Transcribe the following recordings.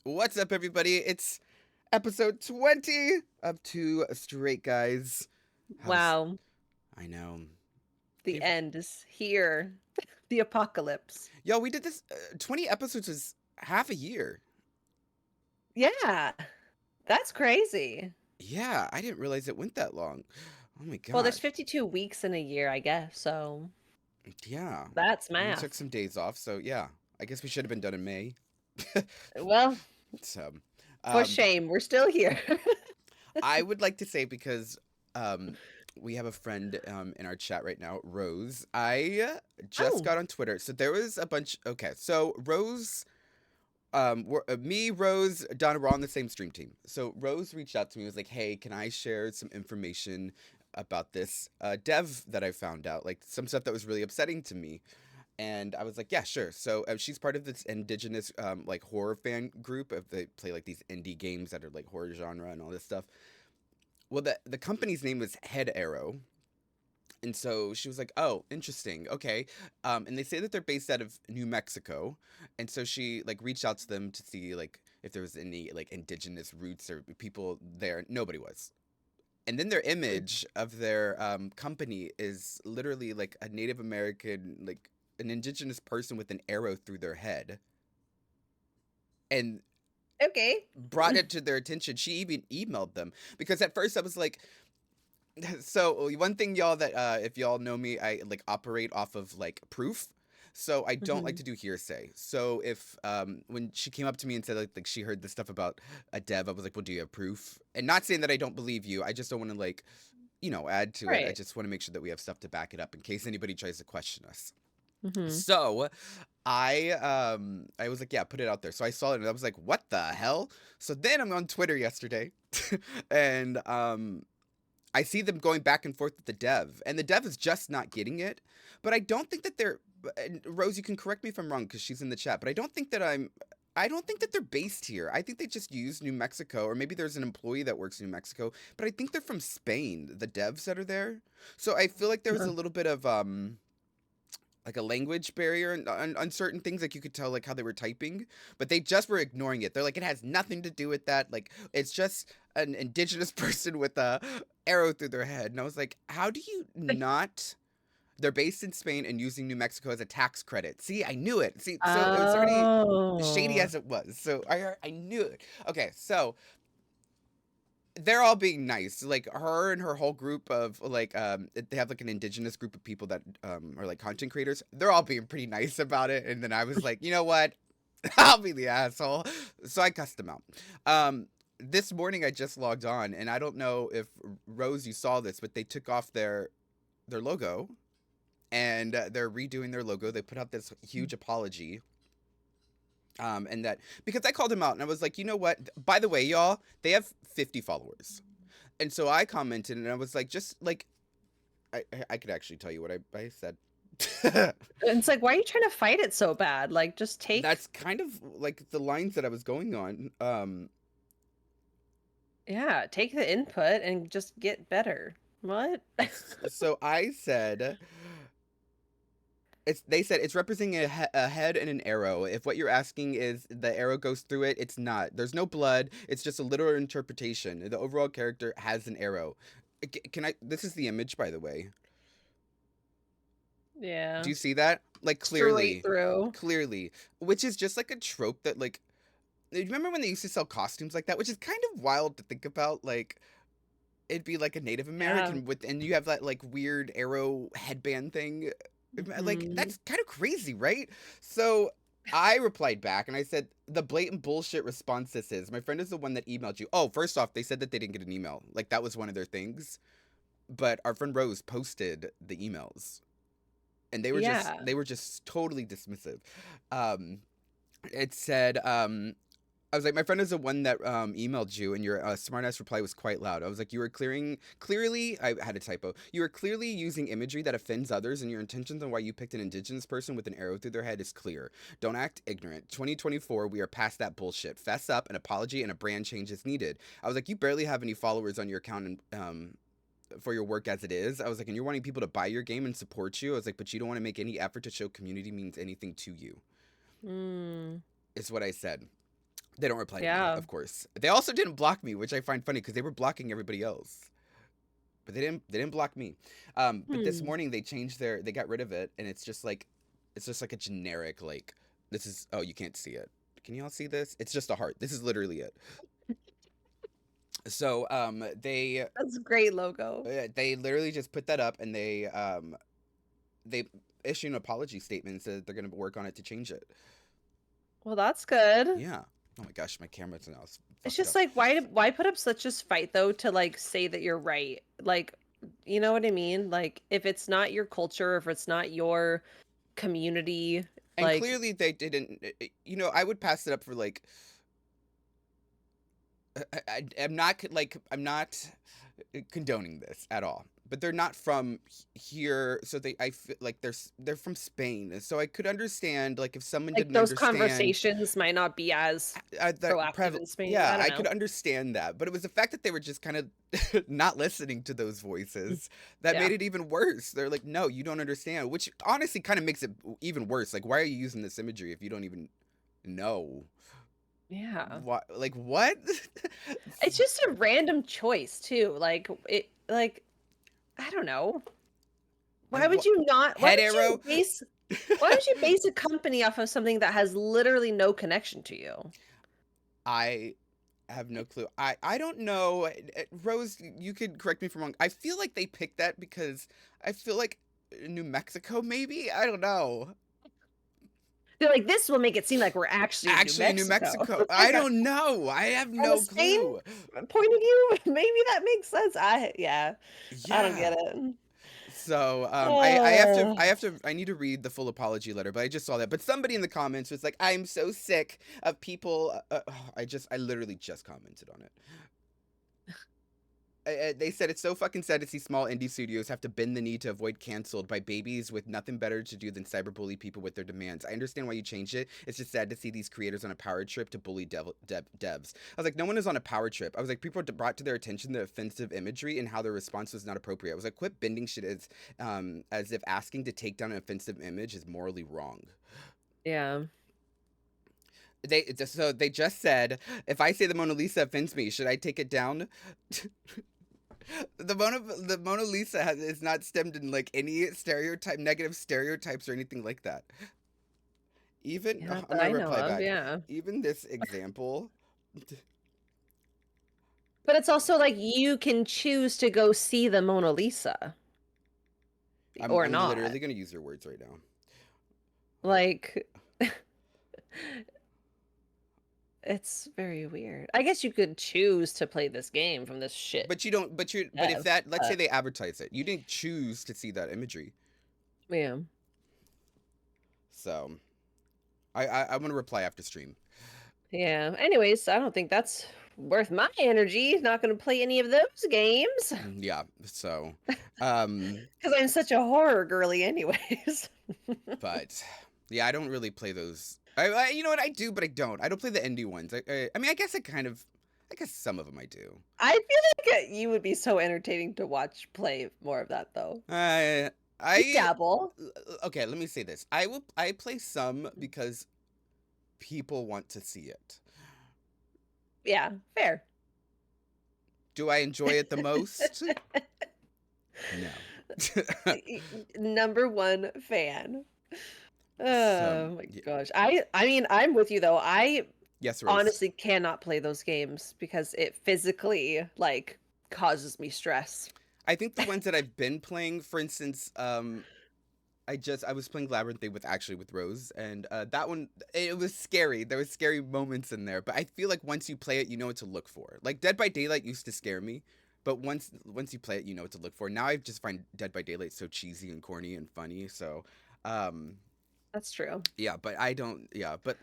What's up, everybody? It's episode 20 of Two Straight Guys. How's. Wow, I know. the end is here. The apocalypse. Yo, we did this. 20 episodes is half a year. Yeah, that's crazy. Yeah, I didn't realize it went that long. Oh my Well, there's gosh. 52 weeks in a year, I guess, so Yeah. that's We took math. some days off, so yeah. I guess we should have been done in May. Well, so, for um, shame, we're still here. I would like to say because um, we have a friend in our chat right now, Rose. I just Oh, got on Twitter. So there was a bunch. Okay, so Rose, me, Rose, Donna were on the same stream team. So Rose reached out to me, was like, "Hey, can I share some information about this dev that I found out? Like some stuff that was really upsetting to me." And I was like, yeah, sure. So she's part of this indigenous like horror fan group. If they play like these indie games that are like horror genre and all this stuff. Well, the company's name was Head Arrow, and so she was like, "Oh, interesting. Okay." And they say that they're based out of New Mexico, and so she like reached out to them to see like if there was any like indigenous roots or people there. Nobody was. And then their image of their company is literally like a Native American, like an indigenous person with an arrow through their head. And okay. brought it to their attention. She even emailed them because at first I was like, so one thing y'all that if y'all know me, I like operate off of like proof. So I don't like Hmm. to do hearsay. So if when she came up to me and said like she heard this stuff about a dev, I was like, well, do you have proof? And not saying that I don't believe you. I just don't want to like, add to it. I Right. just want to make sure that we have stuff to back it up in case anybody tries to question us. Hmm. So I was like, yeah, put it out there. So I saw it and I was like, what the hell? So then I'm on Twitter yesterday and I see them going back and forth with the dev, and the dev is just not getting it. But I don't think that they're. And Rose, you can correct me if I'm wrong because she's in the chat. But I don't think that I'm. I don't think that they're based here. I think they just use New Mexico, or maybe there's an employee that works in New Mexico. But I think they're from Spain. The devs that are there. So I feel like there was a little bit of like a language barrier on certain things, like you could tell like how they were typing, but they just were ignoring it. They're like, it has nothing to do with that, like it's just an indigenous person with a arrow through their head. And I was like, how do you not, they're based in Spain and using New Mexico as a tax credit. See, I knew it. See, so it was already shady Oh. as it was, so I knew it. Okay, so they're all being nice. Like her and her whole group of like they have like an indigenous group of people that are like content creators. They're all being pretty nice about it. And then I was like, you know what? I'll be the asshole. So I cussed them out. This morning I just logged on and I don't know if Rose you saw this, but they took off their logo and they're redoing their logo. They put out this huge apology and that because I called him out and I was like, you know what? By the way, y'all, they have 50 followers. And so I commented and I was like, just like, I could actually tell you what I said. And it's like, why are you trying to fight it so bad? Like, just take, That's kind of like the lines that I was going on. yeah, take the input and just get better. What? So I said, they said it's representing a head and an arrow. If what you're asking is the arrow goes through it, it's not. There's no blood. It's just a literal interpretation. The overall character has an arrow. Can I? This is the image, by the way. Do Yeah. you see that? Like Straight clearly, through. clearly, which is just like a trope that like. Remember when they used to sell costumes like that, which is kind of wild to think about. Like it'd be like a Native Yeah. American with, and you have that like weird arrow headband thing. Like Mhm. that's kind of crazy, right? So I replied back and I said the blatant bullshit response this is. My friend is the one that emailed you. Oh, first off, they said that they didn't get an email. Like that was one of their things. But our friend Rose posted the emails and Yeah. they were just totally dismissive. Um, it said, I was like, my friend is the one that emailed you, and your smartass reply was quite loud. I was like, you were clearly, I had a typo. You were clearly using imagery that offends others, and your intentions on why you picked an indigenous person with an arrow through their head is clear. Don't act ignorant. 2024, we are past that bullshit. Fess up, an apology, and a brand change is needed. I was like, you barely have any followers on your account, and for your work as it is. I was like, and you're wanting people to buy your game and support you. I was like, but you don't want to make any effort to show community means anything to you, Mm. is what I said. They don't reply to me, Yeah. of course. They also didn't block me, which I find funny because they were blocking everybody else. But they didn't block me. But this Hmm. morning they got rid of it, and it's just like a generic like this is oh you can't see it. Can you all see this? It's just a heart. This is literally it. So That's a great logo. they literally just put that up, and they issue an apology statement and said they're gonna work on it to change it. Well, that's good. Yeah. Oh my gosh, my camera's now It's fucked just up. like why put up such a fight though to like say that you're right? Like, you know what I mean? Like if it's not your culture, if it's not your community, And like clearly they didn't. I would pass it up for like I'm not condoning this at all. But they're not from here, so I feel like they're from Spain. So I could understand like if someone didn't those understand conversations might not be as proactive in Spain. yeah, I don't I could know. understand that. But it was the fact that they were just kind of not listening to those voices that Yeah. made it even worse. They're like, "No, you don't understand," which honestly kind of makes it even worse. Like, why are you using this imagery if you don't even know? Yeah. What? Like what? It's just a random choice too. Like I don't know. Like what? Why Head would you arrow? base a company off of something that has literally no connection to you? I have no clue. I don't know. Rose, you could correct me if I'm wrong. I feel like they picked that because I feel like New Mexico, maybe. I don't know. They're like, this will make it seem like we're actually in New Actually, New Mexico. Mexico. I don't know. I have From a no Spain clue. point of view, maybe that makes sense. I don't get Yeah. it. So Uh, I need to read the full apology letter, but I just saw that. But somebody in the comments was like, "I'm so sick of people." I literally just commented on it. They said it's so fucking sad to see small indie studios have to bend the knee to avoid canceled by babies with nothing better to do than cyberbully people with their demands. I understand why you changed it. It's just sad to see these creators on a power trip to bully devs. I was like, no one is on a power trip. I was like, people brought to their attention the offensive imagery and how their response was not appropriate. I was like, quit bending shit as if asking to take down an offensive image is morally wrong. yeah. They just said, if I say the Mona Lisa offends me, should I take it down? The Mona Lisa is not stemmed in like any negative stereotypes or anything like that. Even Not I'm that gonna I know reply of, back. yeah. Even this example, But it's also like you can choose to go see the Mona Lisa or I'm not. literally gonna use your words right now. Like it's very weird. I guess you could choose to play this game from this shit But you don't. But if dev, that, let's say but they advertise it, you didn't choose to see that imagery. yeah. So I'm gonna reply after stream. Yeah. Anyways, I don't think that's worth my energy. Not going to play any of those games Yeah. So, um, because I'm such a horror girly, anyways. but yeah, I don't really play those. You know what I do, but I don't. I don't play the indie ones. I mean, I guess some of them I do. I feel like you would be so entertaining to watch play more of that, though. You I dabble. okay. Let me say this. I play some because people want to see it. Yeah, fair. Do I enjoy it the most? No. Number one fan. So Oh my gosh. I mean, I'm with you though. I yes, Rose. honestly cannot play those games because it physically like causes me stress. I think the ones that I've been playing, for instance, I was playing Labyrinth with Rose, and that one it was scary. There was scary moments in there, but I feel like once you play it, you know what to look for. Like Dead by Daylight used to scare me, but once you play it, you know what to look for. Now I just find Dead by Daylight so cheesy and corny and funny. So, um, That's true. yeah, but I don't. Yeah, but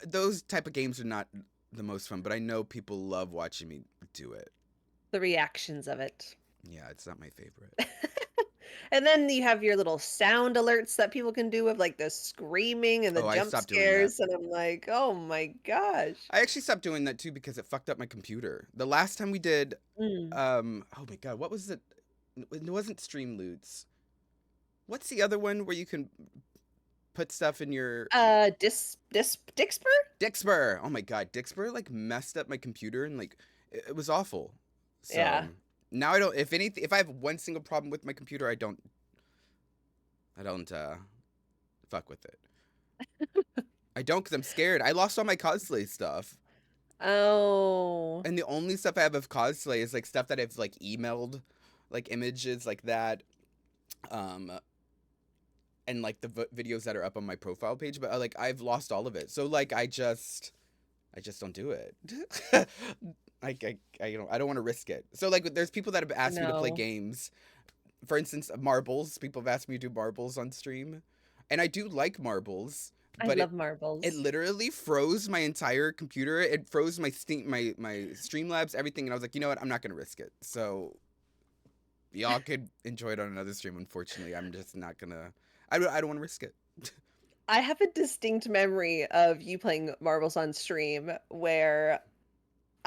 those type of games are not the most fun. But I know people love watching me do it. The reactions of it. Yeah, it's not my favorite. And then you have your little sound alerts that people can do of like the screaming and the Oh, I jump stopped doing that. scares, and I'm like, oh my gosh. I actually stopped doing that too because it fucked up my computer. The last time we did, Mm. oh my god, what was it? It wasn't Streamloots. What's the other one where you can put stuff in your? Dixper? Dixper. Oh my god, Dixper like messed up my computer and like it was awful. So Yeah. now I don't. If I have one single problem with my computer, I don't fuck with it. I don't because I'm scared. I lost all my cosplay stuff. Oh, And the only stuff I have of cosplay is like stuff that I've like emailed, like images like that, um, and like the videos that are up on my profile page. But like I've lost all of it, so like I just don't do it. I don't want to risk it. So like there's people that have asked me to play no. games. For instance, marbles. People have asked me to do marbles on stream, and I do like marbles, I but love it marbles. literally froze my entire computer. It froze my my Streamlabs, everything, and I was like, you know what? I'm not gonna risk it. So y'all could enjoy it on another stream. Unfortunately, I'm just not gonna. I don't want to risk it. I have a distinct memory of you playing marbles on stream where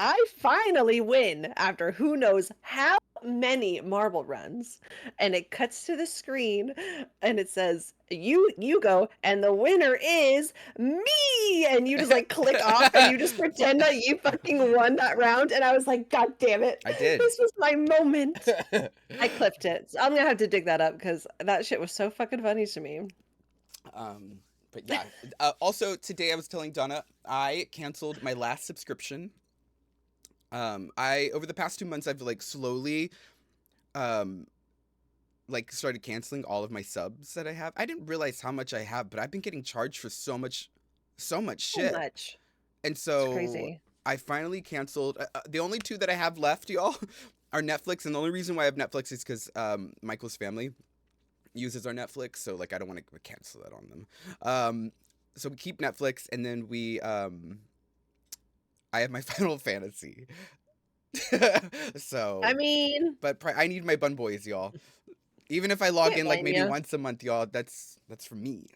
I finally win after who knows how many marble runs, and it cuts to the screen and it says you go and the winner is me, and you just like click off and you just pretend that you fucking won that round, and I was like, god damn it, I did. this was my moment. I clipped it, so I'm gonna have to dig that up because that shit was so fucking funny to me. um, but yeah. Also, today I was telling Donna I canceled my last subscription. I over the past 2 months I've like slowly um like started canceling all of my subs that I have. I didn't realize how much I have, but I've been getting charged for so much So shit. much. And It's so crazy. I finally canceled. The only two that I have left, y'all, are Netflix. And the only reason why I have Netflix is because Michael's family uses our Netflix. So like I don't want to cancel that on them. So we keep Netflix, and then I have my Final Fantasy. I So, mean, but I need my Bun Boys, y'all. Even if I log can't in like blame maybe you. once a month, y'all, that's for me.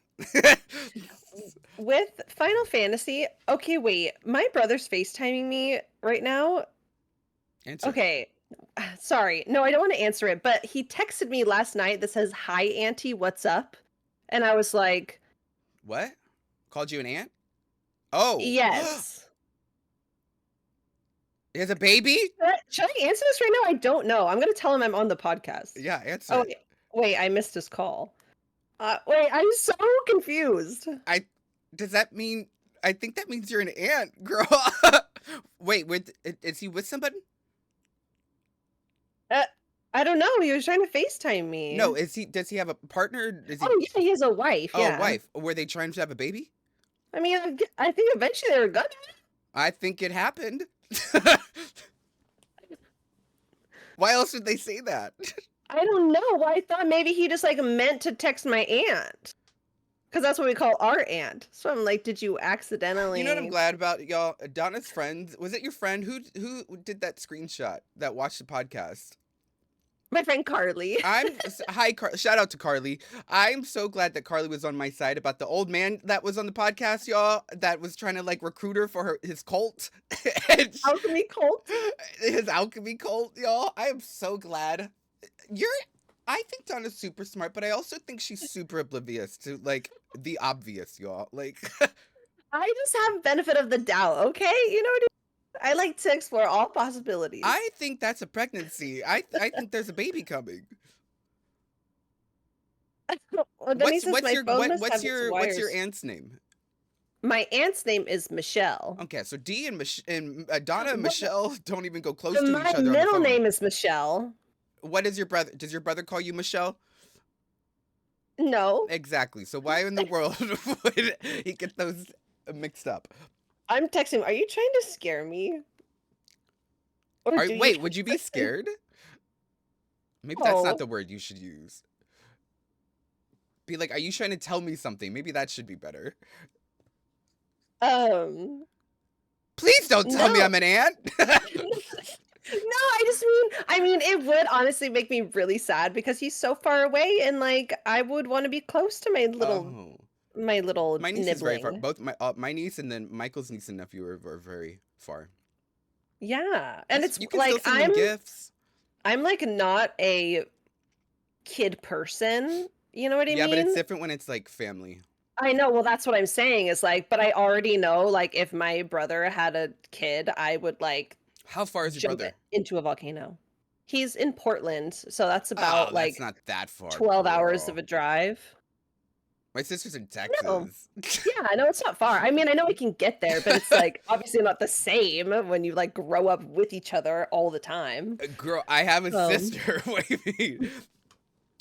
With Final Fantasy, okay, wait. My brother's FaceTiming me right now. Answer it. Okay. Sorry. No, I don't want to answer it, but he texted me last night that says, "Hi, Auntie, what's up?" And I was like, What? Called you an ant? Oh, yes. he has a baby? Should I answer this right now? I don't know. I'm going to tell him I'm on the podcast. Yeah, answer Oh, it. wait, I missed his call. Wait, I'm so confused. I does that mean I think that means you're an ant, girl. Wait, is he with somebody? Uh, I don't know. He was trying to FaceTime me. No, does he have a partner? Is he Oh, yeah, he has a wife. Oh, Yeah. wife. Were they trying to have a baby? I mean, I think eventually they were gonna. I think it happened. Why else would they say that? I don't know. I thought maybe he just like meant to text my aunt, because that's what we call our aunt. So I'm like, did you You know what I'm accidentally? glad about, y'all? Donna's friend. Was it your friend who did that screenshot that watched the podcast? My friend Carly. Hi, shout out to Carly. I'm so glad that Carly was on my side about the old man that was on the podcast, y'all. That was trying to like recruit her for his cult, and Alchemy cult. his alchemy cult, y'all. I am so glad. You're. I think Donna's super smart, but I also think she's super oblivious to like the obvious, y'all. Like, I just have benefit of the doubt. Okay, you know what I like to explore all possibilities. I think that's a pregnancy. I think there's a baby coming. Well, then he says my phone must have its what's your wires. aunt's name? My aunt's name is Michelle. Okay, so D and Donna and What- Michelle don't even go close to My each other on the middle phone. name is Michelle. What is your brother? Does your brother call you Michelle? No, Exactly. So why in the world would he get those mixed up? I'm texting. Are you trying to scare me? Or do you? Wait, would you be scared? Maybe that's not Oh, the word you should use. Be like, are you trying to tell me something? Maybe that should be better. Please don't tell me no. I'm an ant. No, I mean, it would honestly make me really sad because he's so far away, and like, I would want to be close to Oh, my little my niece is very far. nibbling. Both my niece and then Michael's niece and nephew are very far. Yeah, and it's You can like still send them gifts. I'm like not a kid person. You know what I Yeah, but it's mean? different when it's like family. I know, well, that's what I'm saying is, like, but I already know, like, if my brother had a kid, I would, like, How far is your jump brother? into a volcano. He's in Portland, so that's Oh, about, that's like, not that far, 12 hours of girl. a drive. My sister's in No. Texas. Yeah, I know it's not far. I mean, I know we can get there, but it's, like, obviously not the same when you, like, grow up with each other all the time. Girl, I have a Um, sister. What do you mean?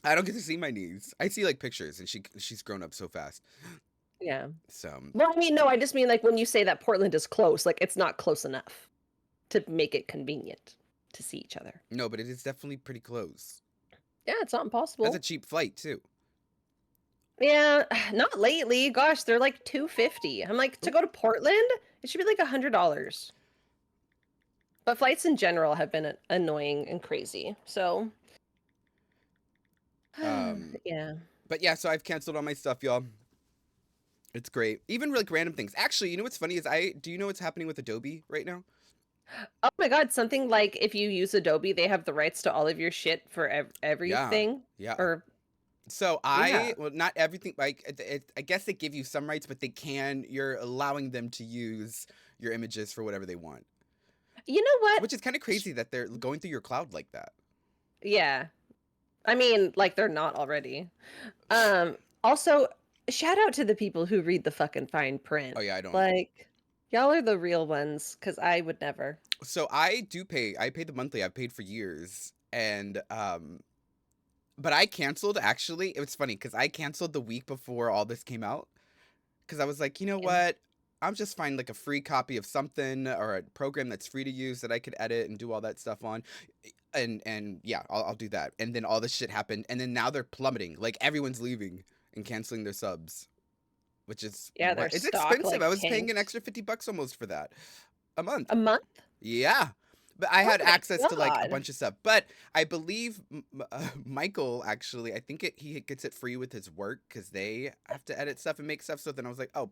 I don't get to see my niece. I see like pictures, and she's grown up so fast. yeah. So Well, I mean, no, I just mean, like, when you say that Portland is close, like, it's not close enough to make it convenient to see each other. no, but it is definitely pretty close. Yeah, it's not That's a impossible. cheap flight too. Yeah, not lately. Gosh, they're like 250. I'm like, to Oop. go to Portland, it should be like $100. But flights in general have been annoying and crazy. So, Um, yeah. but yeah, so I've canceled all my stuff, y'all. It's great. Even like random things. Actually, you know what's funny is do you know what's happening with Adobe right now? Oh my God, something like if you use Adobe, they have the rights to all of your shit for Yeah, everything. yeah. Or, So yeah. well, not everything. Like I guess they give you some rights, but they can. You're allowing them to use your images for whatever they want, You know what? which is kind of crazy that they're going through your cloud like that. Yeah. I mean, like they're not already. Also, shout out to the people who read the fucking fine Oh print. yeah, I don't. Like, y'all are the real ones, because I would never. So I do pay. I pay the monthly. I've paid for years, and but I canceled. Actually, it was funny because I canceled the week before all this came out because I was like, you know Yeah. what? I'm just find like a free copy of something or a program that's free to use that I could edit and do all that stuff on, and yeah, I'll do that. And then all this shit happened, and then now they're plummeting. Like everyone's leaving and canceling their subs, which is Yeah, their what it's stock expensive. I like was paying an tanked. extra $50 almost for that a month. A month? Yeah. But I Oh had my access to like a God. bunch of stuff. But I believe Michael actually, I think he gets it free with his work because they have to edit stuff and make stuff. So then I was like, oh,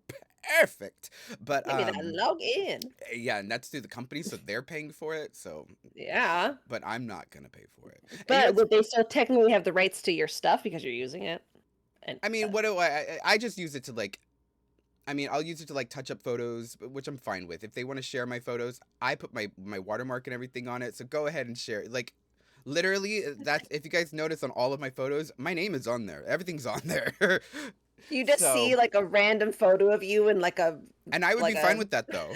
perfect. But Give me that log in. yeah, and that's through the company, so they're paying for it. So, Yeah. but I'm not gonna pay for it. And you know, But would they still technically have the rights to your stuff because you're using it? And I mean, what do I just use it to like. I mean, I'll use it to like touch up photos, which I'm fine with. If they want to share my photos, I put my watermark and everything on it. So go ahead and share. Like literally, that's if you guys notice on all of my photos, my name is on there. Everything's on there. you just So, see like a random photo of you in and I would be like fine a with that though.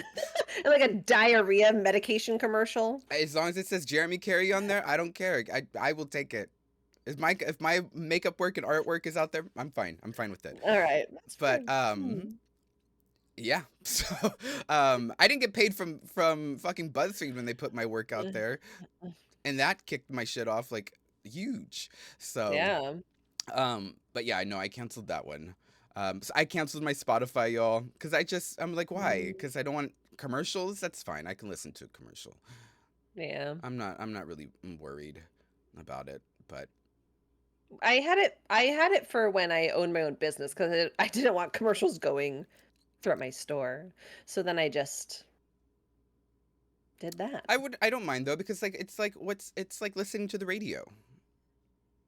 in like a diarrhea medication commercial. As long as it says Jeremy Carey on there, I don't care. I will take it. If my makeup work and artwork is out there, I'm fine. I'm fine with it. All right, that's But fair. Hmm. yeah. So I didn't get paid from fucking BuzzFeed when they put my work out there, and that kicked my shit off like huge. So Yeah. but yeah, I know I canceled that one. So I canceled my Spotify, y'all, because I'm like, why? Mm, Because I don't want commercials. That's fine. I can listen to a commercial. yeah. I'm not really worried about it, but I had it for when I owned my own business because I didn't want commercials going throughout my store. So then I just did that. I don't mind though because like it's like listening to the radio.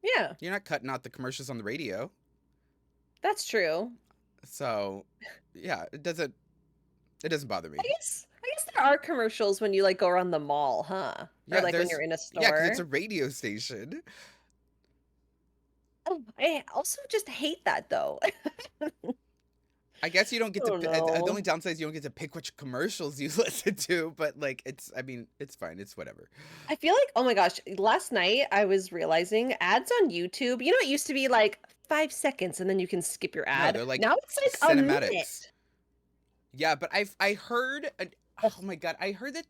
Yeah, You're not cutting out the commercials on the radio. that's true. So, yeah, it doesn't bother me. I guess there are commercials when you like go around the mall, huh? Or Yeah, like when you're in a yeah, because it's store. a radio station. Oh, I also just hate that though. I guess you don't get to Oh the no. only downside is you don't get to pick which commercials you listen to, but like I mean, it's fine. It's whatever. I feel like, oh my gosh, last night I was realizing ads on YouTube, it used to be like 5 seconds and then you can skip your No, ad. they're like Now it's like a cinematics. minute. Yeah, but I heard Ugh, oh my god, I heard that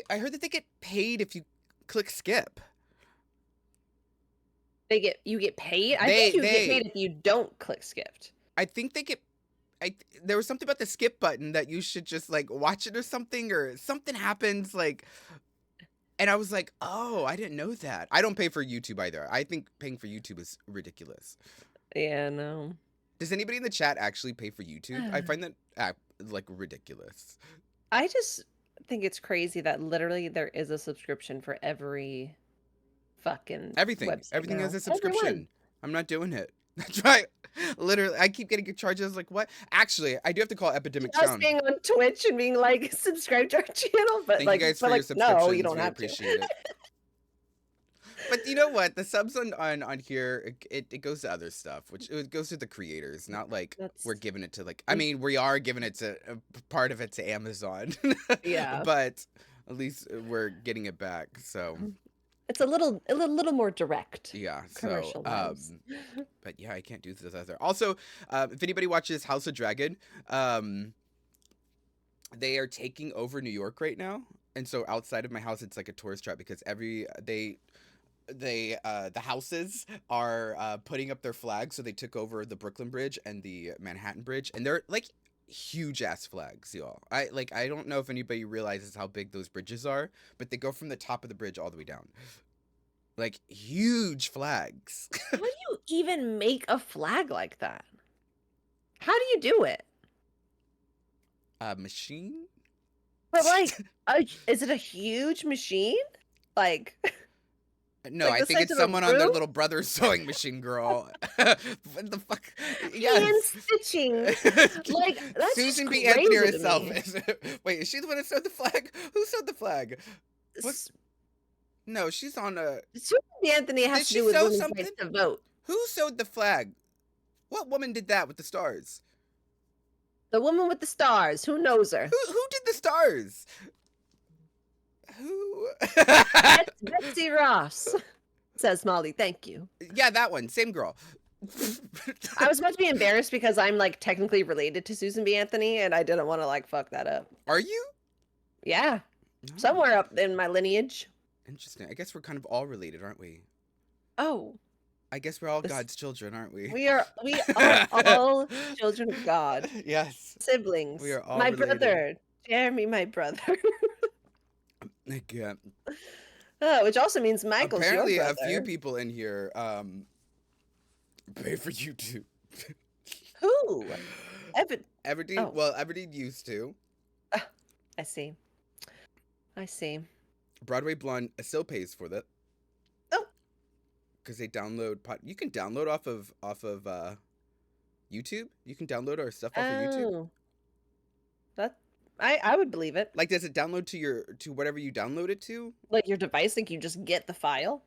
I heard that they get paid if you click skip. you get paid. I think you get They paid if you don't click skipped. I think they get there was something about the skip button that you should just like watch it or something happens like and I was like, "Oh, I didn't know that." I don't pay for YouTube either. I think paying for YouTube is ridiculous. Yeah, no. Does anybody in the chat actually pay for YouTube? I find that like ridiculous. I just think it's crazy that literally there is a subscription for every fucking Everything. website Everything has now. a Everyone. subscription. I'm not doing it. That's right. Literally, I keep getting charges. Like, what? Actually, I do have to call Epidemic Us Sound. being on Twitch and being like, subscribe to our channel, Thank you guys for your no, you subscriptions. don't We have to. appreciate it. But you know what? The subs on here, it goes to other stuff, which it goes to the creators, not like we're That's giving it to like. I mean, we are giving it to part of it to Amazon, yeah. but at least we're getting it back. So It's a little more direct yeah. So commercial wise. but yeah, I can't do this either. Also, if anybody watches House of Dragon, they are taking over New York right now, and so outside of my house, it's like a tourist trap because the houses are putting up their flags, so they took over the Brooklyn Bridge and the Manhattan Bridge, and they're like huge ass flags, y'all. I don't know if anybody realizes how big those bridges are, but they go from the top of the bridge all the way down. Like huge flags. How do you even make a flag like that? How do you do it? Machine? But like, is it a huge machine? Like, No, I the think size it's of a someone on their room? little brother's sewing machine, girl. What the fuck? Yes. Hand stitching. Like, that's Susan just B. Anthony crazy to herself. me. Wait, is she the one that sewed the flag? Who sewed the flag? What? S- No, she's on a. Susan B. Anthony Did has to she do with sew women's something? rights to vote. Who sewed the flag? What woman did that with the stars? The woman with the stars. Who knows her? Who did the stars? Who? Betsy Ross. Says Molly. Thank you. Yeah, that one. Same girl. I was about to be embarrassed because I'm like technically related to Susan B. Anthony, and I didn't want to like fuck that up. Are you? Yeah, No. somewhere up in my lineage. Interesting. I guess we're kind of all related, aren't we? Oh, I guess we're all this- God's children, aren't we? we are all children of God, Yes. siblings. We are all my related. brother, Jeremy, my brother. Yeah. Oh, which also means Michael's Apparently, your a brother. few people in here pay for YouTube. Who? Everdeen? Oh. Well, Everdeen used to. I see. I see. Broadway Blonde still pays for that. Oh. Because they download you can download off of YouTube. You can download our stuff off of YouTube. Oh. That I would believe it. Like, does it download to whatever you download it to, Like your device, like you just get the file.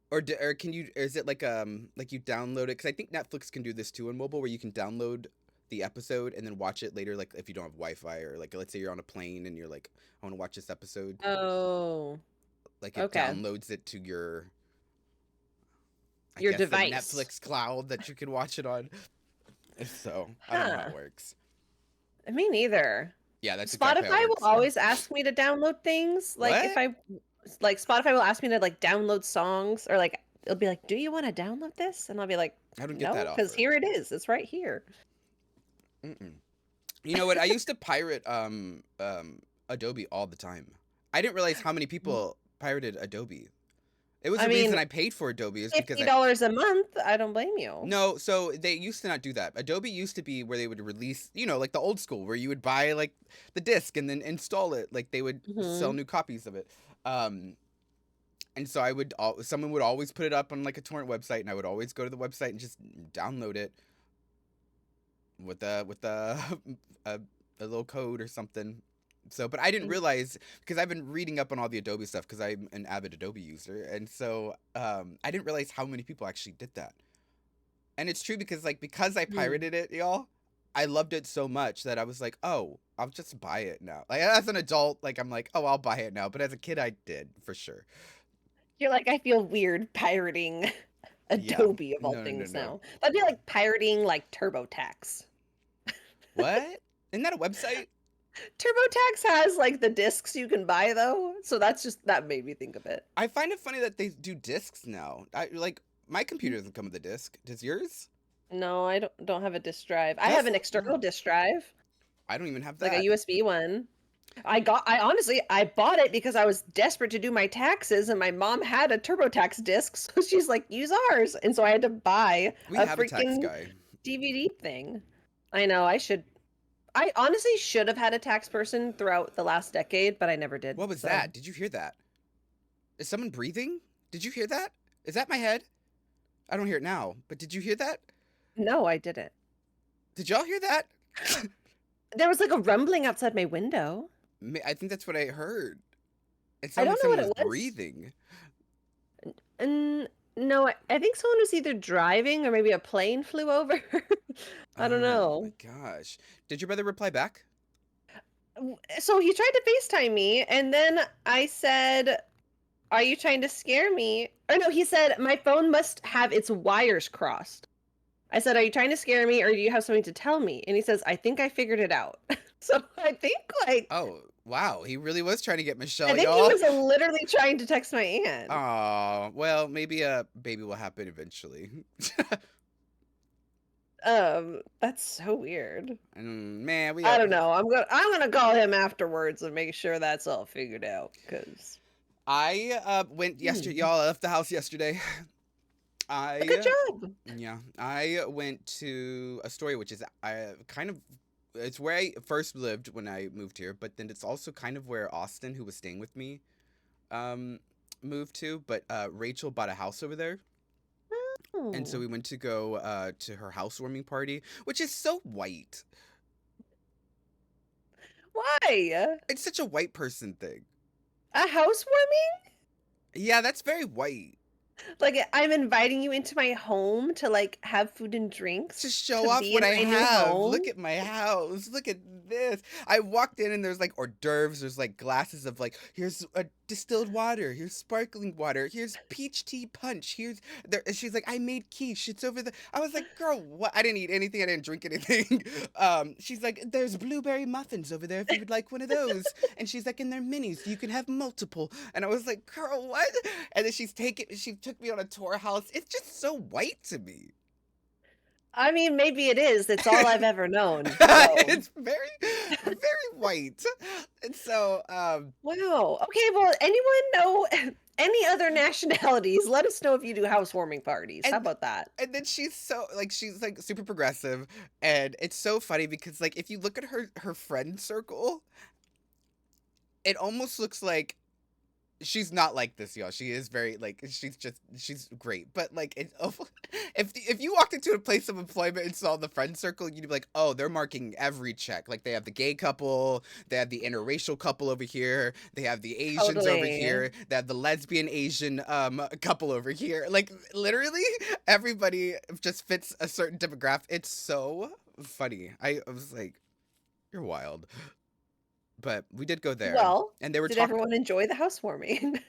or can you? Is it like you download it? Because I think Netflix can do this too on mobile, where you can download the episode and then watch it later. Like if you don't have Wi-Fi, or like let's say you're on a plane and you're like, I want to watch this episode. Oh. Like it Okay. downloads it to your Your the device. Netflix cloud that you can watch it on. So I don't know how Huh. it works. Me neither. Yeah, that's exactly how Spotify it will works. always ask me to download things. Like if What? I like Spotify will ask me to like download songs, or like it'll be like, "Do you want to download this?" And I'll be like, I don't get "No, that because offer. here it is. It's right here." Mm-mm. You know what? I used to pirate Adobe all the time. I didn't realize how many people pirated Adobe. It was I the reason mean, I paid for Adobe is because $50 a month. I don't blame you. no, so they used to not do that. Adobe used to be where they would release, like the old school, where you would buy like the disc and then install it. Like they would sell new copies of it. And so someone would always put it up on like a torrent website, and I would always go to the website and just download it with a little code or something. So, but I didn't realize, because I've been reading up on all the Adobe stuff because I'm an avid Adobe user, and so I didn't realize how many people actually did that. And it's true because I pirated it, y'all, I loved it so much that I was like, oh, I'll just buy it now. Like as an adult, like I'm like, oh, I'll buy it now. But as a kid, I did for sure. You're like, I feel weird pirating Adobe of all No. things now. That'd be like pirating like TurboTax. What? Isn't that a website? TurboTax has like the discs you can buy though, so that made me think of it. I find it funny that they do discs now. My computer doesn't come with a disc. Does yours? No, I don't have a disk drive. I have an external disk drive, I don't even have that. like a USB one. I bought it because I was desperate to do my taxes, and my mom had a TurboTax disc, so she's like, use ours, and so I had to buy We a have a tax freaking guy. DVD thing. I know I honestly should have had a tax person throughout the last decade, but I never did. What was so- that? Did you hear that? Is someone breathing? Did you hear that? Is that my head? I don't hear it now, but did you hear that? No, I didn't. Did y'all hear that? There was like a rumbling outside my window. I think that's what I heard. It I sounded don't like know someone what was it was. breathing. And no, I think someone was either driving or maybe a plane flew over. I don't Oh my know. gosh. Did your brother reply back? So he tried to FaceTime me, and then I said, "Are you trying to scare me?" Or no, he said, "My phone must have its wires crossed." I said, "Are you trying to scare me, or do you have something to tell me?" And he says, "I think I figured it out." So Oh, wow. He really was trying to get I Michelle, think he y'all. was literally trying to text my aunt. Oh, well, maybe a baby will happen eventually. That's so weird. Man, we I got. don't know. I'm gonna call him afterwards and make sure that's all figured out. Cause I went yesterday, hmm, y'all. I left the house yesterday. a good I job. Yeah, I went to Astoria, which is kind of it's where I first lived when I moved here, but then it's also kind of where Austin, who was staying with me, um, moved to. But Rachel bought a house over there, and so Oh, we went to go to her housewarming party, which is so white. why? It's such a white person thing. A housewarming? Yeah, that's very white. Like I'm inviting you into my home to like have food and To drinks show to off be what in I my new have. home. Look at my house. Look at this. I walked in and there's like hors d'oeuvres. There's like glasses of like, here's a distilled water. Here's sparkling water. Here's peach tea punch. Here's there. She's like, I made quiche. It's over there. I was like, girl, what? I didn't eat anything. I didn't drink anything. She's like, there's blueberry muffins over there if you would like one of those. And she's like, and they're minis. You can have multiple. And I was like, girl, what? And then she took me on a tour house. It's just so white to me. I mean, maybe it is. It's all I've ever known. So, It's very, very white. And so, wow. Okay, well, anyone know any other nationalities? Let us know if you do housewarming parties. How and about that? and then she's like super progressive, and it's so funny because like if you look at her friend circle, it almost looks like she's not like this, y'all. She is very like she's great, but like if you walked into a place of employment and saw the friend circle, you'd be like, oh, they're marking every check. Like they have the gay couple, they have the interracial couple over here, they have the Asians over Totally. here, they have the lesbian Asian couple over here. Like literally everybody just fits a certain demographic. It's so funny. I was like, you're wild. But we did go there, Well, and they were did talking. everyone enjoy the housewarming?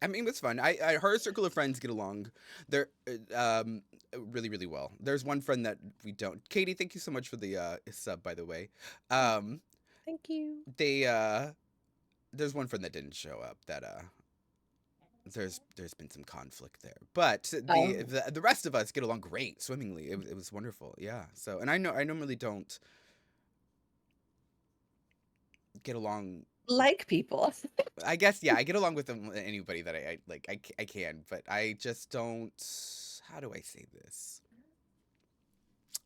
I mean, it was fun. Her circle of friends get along. They're really, really well. There's one friend that we don't. Katie, thank you so much for the sub, by the way. Um, Thank you. they there's one friend that didn't show up. That there's been some conflict there, but Oh, the rest of us get along great, swimmingly. It was wonderful. Yeah. So, and I normally don't get along. like people. I guess yeah, I get along with anybody that I like. I can, but I just don't. How do I say this?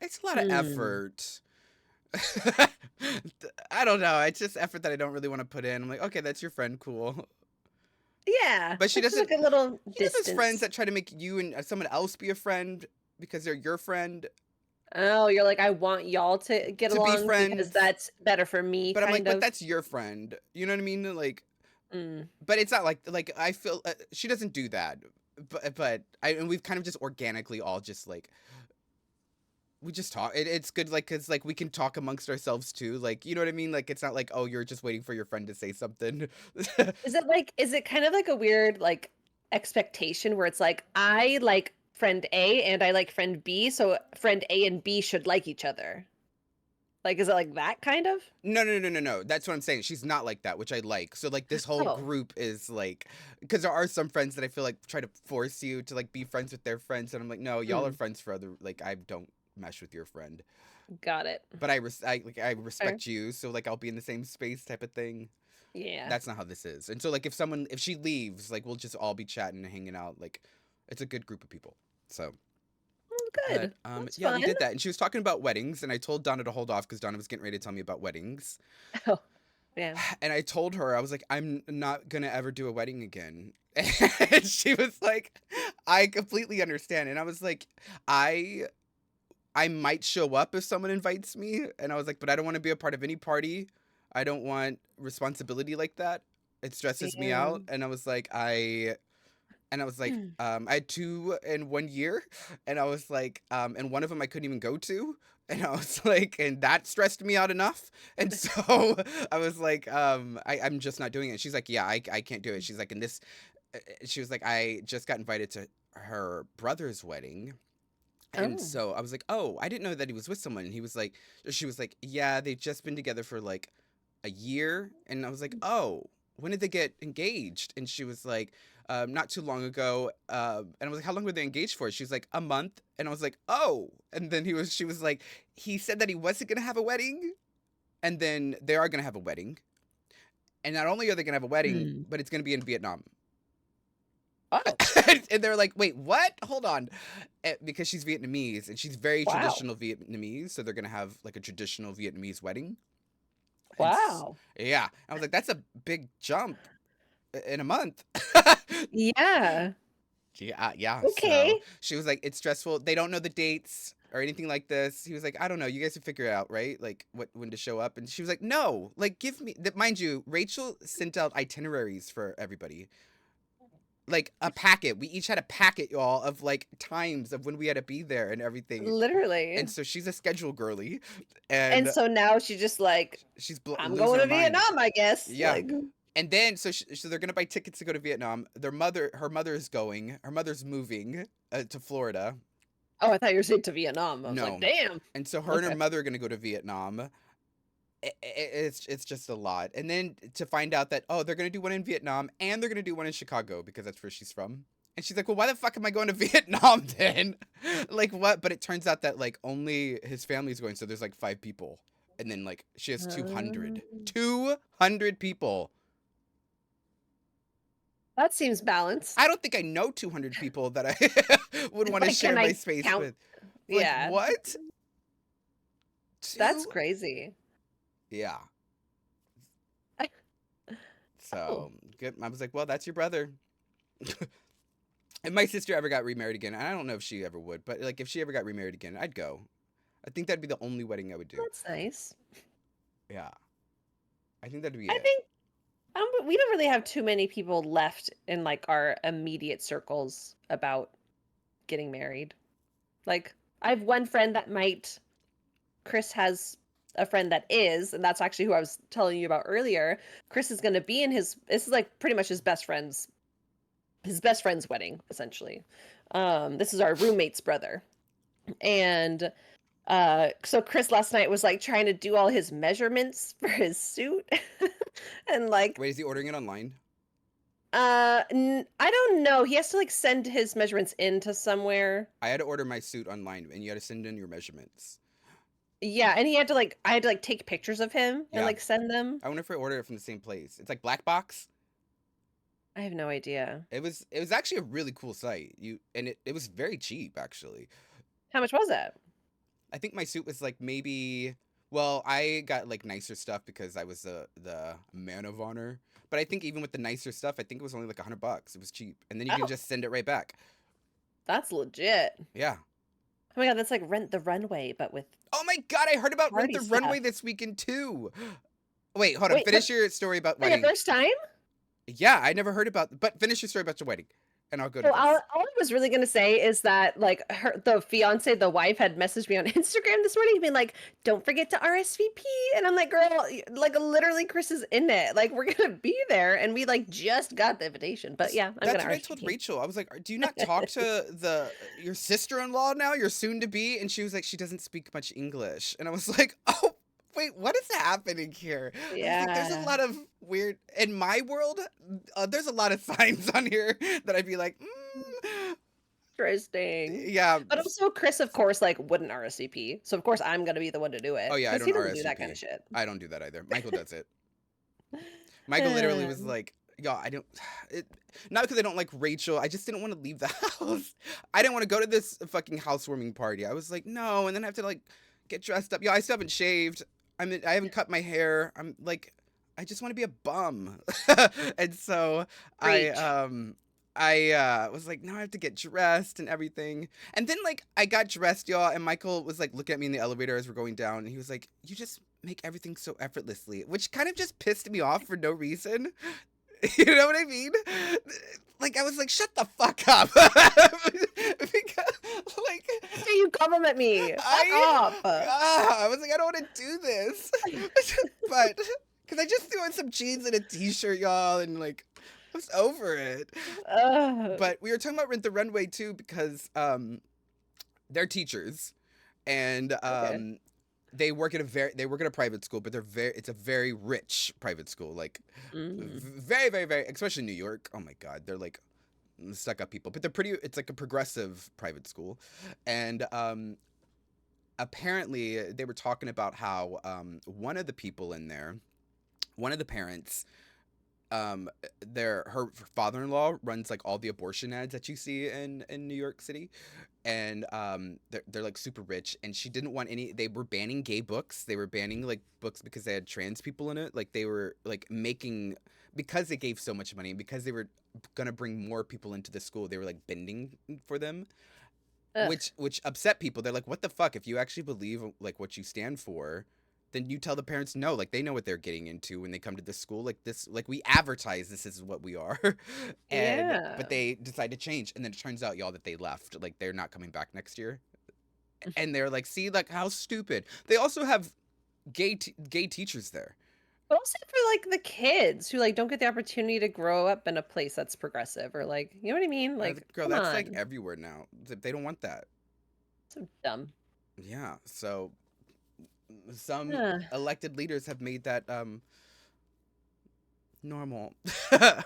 It's a lot of Hmm. effort. I don't know. It's just effort that I don't really want to put in. I'm like, okay, that's your friend, cool. Yeah, But she it's just doesn't. like a little You know those friends distance. that try to make you and someone else be a friend because they're your friend Oh, you're like, I want y'all to get to be along because friends. that's better for me, But I'm like, kind but of. that's your friend. You know what I mean? Like, Mm. but it's not like I feel she doesn't do that. But and we've kind of just organically all just like we just talk. It's good, like, cause like we can talk amongst ourselves too. Like, you know what I mean? Like, it's not like, oh, you're just waiting for your friend to say something. Is it kind of like a weird like expectation where it's like I like friend A and I like friend B, so friend A and B should like each other? Like, is it like that kind of? No, no, no, no, no. That's what I'm saying. She's not like that, which I like. So like this whole Oh, group is like, because there are some friends that I feel like try to force you to like be friends with their friends, and I'm like, no, y'all are mm, friends for other. Like, I don't mesh with your friend, got it. but I Fair. respect you, so like I'll be in the same space type of thing. Yeah. That's not how this is. And so like if she leaves, like we'll just all be chatting and hanging out. Like it's a good group of people. So, but Good. That's yeah, we fun. did that. And she was talking about weddings, and I told Donna to hold off because Donna was getting ready to tell me about weddings. Oh, yeah. And I told her, I was like, I'm not gonna ever do a wedding again. And she was like, I completely understand. And I was like, I I might show up if someone invites me. And I was like, but I don't want to be a part of any party. I don't want responsibility like that. It stresses me Yeah. out. And I was like, I had 2 in 1 year, and I was like, and one of them I couldn't even go to, and I was like, and that stressed me out enough, and so I was like, I'm just not doing it. She's like, yeah, I can't do it. She's like, she was like, I just got invited to her brother's wedding, and Oh. so I was like, oh, I didn't know that he was with someone. And she was like, yeah, they've just been together for like a year. And I was like, oh, when did they get engaged? And she was like, not too long ago. And I was like, how long were they engaged for? She was like, a month. And I was like, oh. And then she was like, he said that he wasn't going to have a wedding. And then they are going to have a wedding. And not only are they going to have a wedding, Hmm. but it's going to be in Vietnam. Oh, And they're like, wait, what? Hold on. Because she's Vietnamese and she's very wow. traditional Vietnamese. So they're going to have like a traditional Vietnamese wedding. Wow. Yeah. I was like, that's a big jump in a month. Yeah. Yeah. Yeah. So Okay. she was like, it's stressful. They don't know the dates or anything like this. He was like, I don't know. You guys can figure it out, right? Like when to show up. And she was like, no, like give me that. Mind you, Rachel sent out itineraries for everybody. Like a packet. We each had a packet, y'all, of like times of when we had to be there and everything. And Literally. so she's a schedule girly, And and so now she's just like, she's I'm losing going her to mind. Vietnam, I guess. Yeah. Like, And then so they're gonna buy tickets to go to Vietnam. Her mother's going. Her mother's moving to Florida. oh, I thought you were saying to Vietnam. I was like, No. damn. And so her and her Okay. mother are gonna go to Vietnam. It's just a lot. And then to find out that they're gonna do one in Vietnam and they're gonna do one in Chicago because that's where she's from. And she's like, well, why the fuck am I going to Vietnam then? Like what? But it turns out that like only his family's going, so there's like 5 people, and then like she has 200, Um, 200 people. that seems balanced. I don't think I know 200 people that I would want to Like, share can my I space count? with. Like Yeah. what? That's Two? crazy. Yeah. Oh, So good. I was like, well, that's your brother. If my sister ever got remarried again, and I don't know if she ever would, but like if she ever got remarried again, I'd go. I think that'd be the only wedding I would do. that's nice. Yeah, I think that'd be I it. think we don't really have too many people left in like our immediate circles about getting married. Like, I have one friend that might. Chris has a friend that is, and that's actually who I was telling you about earlier. Chris is going to be in this is like pretty much his best friend's wedding, essentially. This is our roommate's brother. And so Chris last night was like trying to do all his measurements for his suit. And like Wait, is he ordering it online? I don't know. He has to like send his measurements into somewhere. I had to order my suit online, and you had to send in your measurements. Yeah, and he had to like I had to like take pictures of him and Yeah, like send them. I wonder if I ordered it from the same place. It's like Black Box. I have no idea. It was actually a really cool site. It was very cheap actually. How much was it? I think my suit was like maybe. Well, I got like nicer stuff because I was the man of honor. But I think even with the nicer stuff, I think it was only like $100. It was cheap, and then you can Oh, just send it right back. that's legit. Yeah. Oh my god, that's like Rent the Runway, but with Oh my god, I heard about Rent party the Runway stuff. this weekend too. Wait, hold on. Wait, but Finish your story about for the wedding. first time? Yeah, I never heard about. But finish your story about your wedding, and I'll go to So all, this. all I was really gonna say is that like the fiance, the wife, had messaged me on Instagram this morning, being like, "Don't forget to RSVP," and I'm like, "Girl, like literally, Chris is in it. Like we're gonna be there, and we like just got the invitation." But yeah, I'm That's gonna what I told RSVP. Rachel. I was like, "Do you not talk to your sister-in-law now? Your soon-to-be?" And she was like, "She doesn't speak much English." And I was like, "Oh, wait, what is happening here?" I was like, "There's a Yeah, lot of weird in my world. There's a lot of signs on here that I'd be like, interesting. yeah, But also, Chris, of course, like wouldn't RSVP, so of course I'm gonna be the one to do oh it yeah, I because don't he doesn't do that kind RSVP. of shit. I don't do that either. Michael does it. Michael literally was like, "Yo, I don't." It, not because I don't like Rachel. I just didn't want to leave the house. I didn't want to go to this fucking housewarming party. I was like, no, and then I have to like get dressed up. Yeah, I still haven't shaved. I haven't cut my hair. I'm like, I just want to be a bum. And so I Preach. I was like, now I have to get dressed and everything. And then like I got dressed, y'all, and Michael was like looking at me in the elevator as we're going down, and he was like, "You just make everything so effortlessly," which kind of just pissed me off for no reason. You know what I mean? Like I was like, "Shut the fuck up," because like So you compliment me. Fuck I off. I was like, I don't want to do this, but because I just threw on some jeans and a t-shirt, y'all, and like I was over it. Ugh. But we were talking about Rent the Runway too because they're teachers and Okay. they work at a private school, but it's a very rich private school, like Mm. very very very, especially New York. Oh my god, they're like stuck up people, but they're pretty. It's like a progressive private school, and apparently they were talking about how one of the people in there, one of the parents, her father-in-law runs like all the abortion ads that you see in New York City, and they're like super rich, and she didn't want any. They were banning gay books. They were banning like books because they had trans people in it. Like they were like making, because they gave so much money and because they were gonna bring more people into the school, they were like bending for them, Ugh. which upset people. They're like, what the fuck? If you actually believe like what you stand for, then you tell the parents no. Like they know what they're getting into when they come to this school. Like this, like we advertise this is what we are, and but Yeah. they decide to change, and then it turns out, y'all, that they left. Like they're not coming back next year, and they're like, see, like how stupid. They also have gay teachers there. But also for like the kids who like don't get the opportunity to grow up in a place that's progressive or like, you know what I mean? Like, Girl, come that's like on. everywhere now. They don't want that. So dumb. Yeah, so some Ugh. elected leaders have made that normal to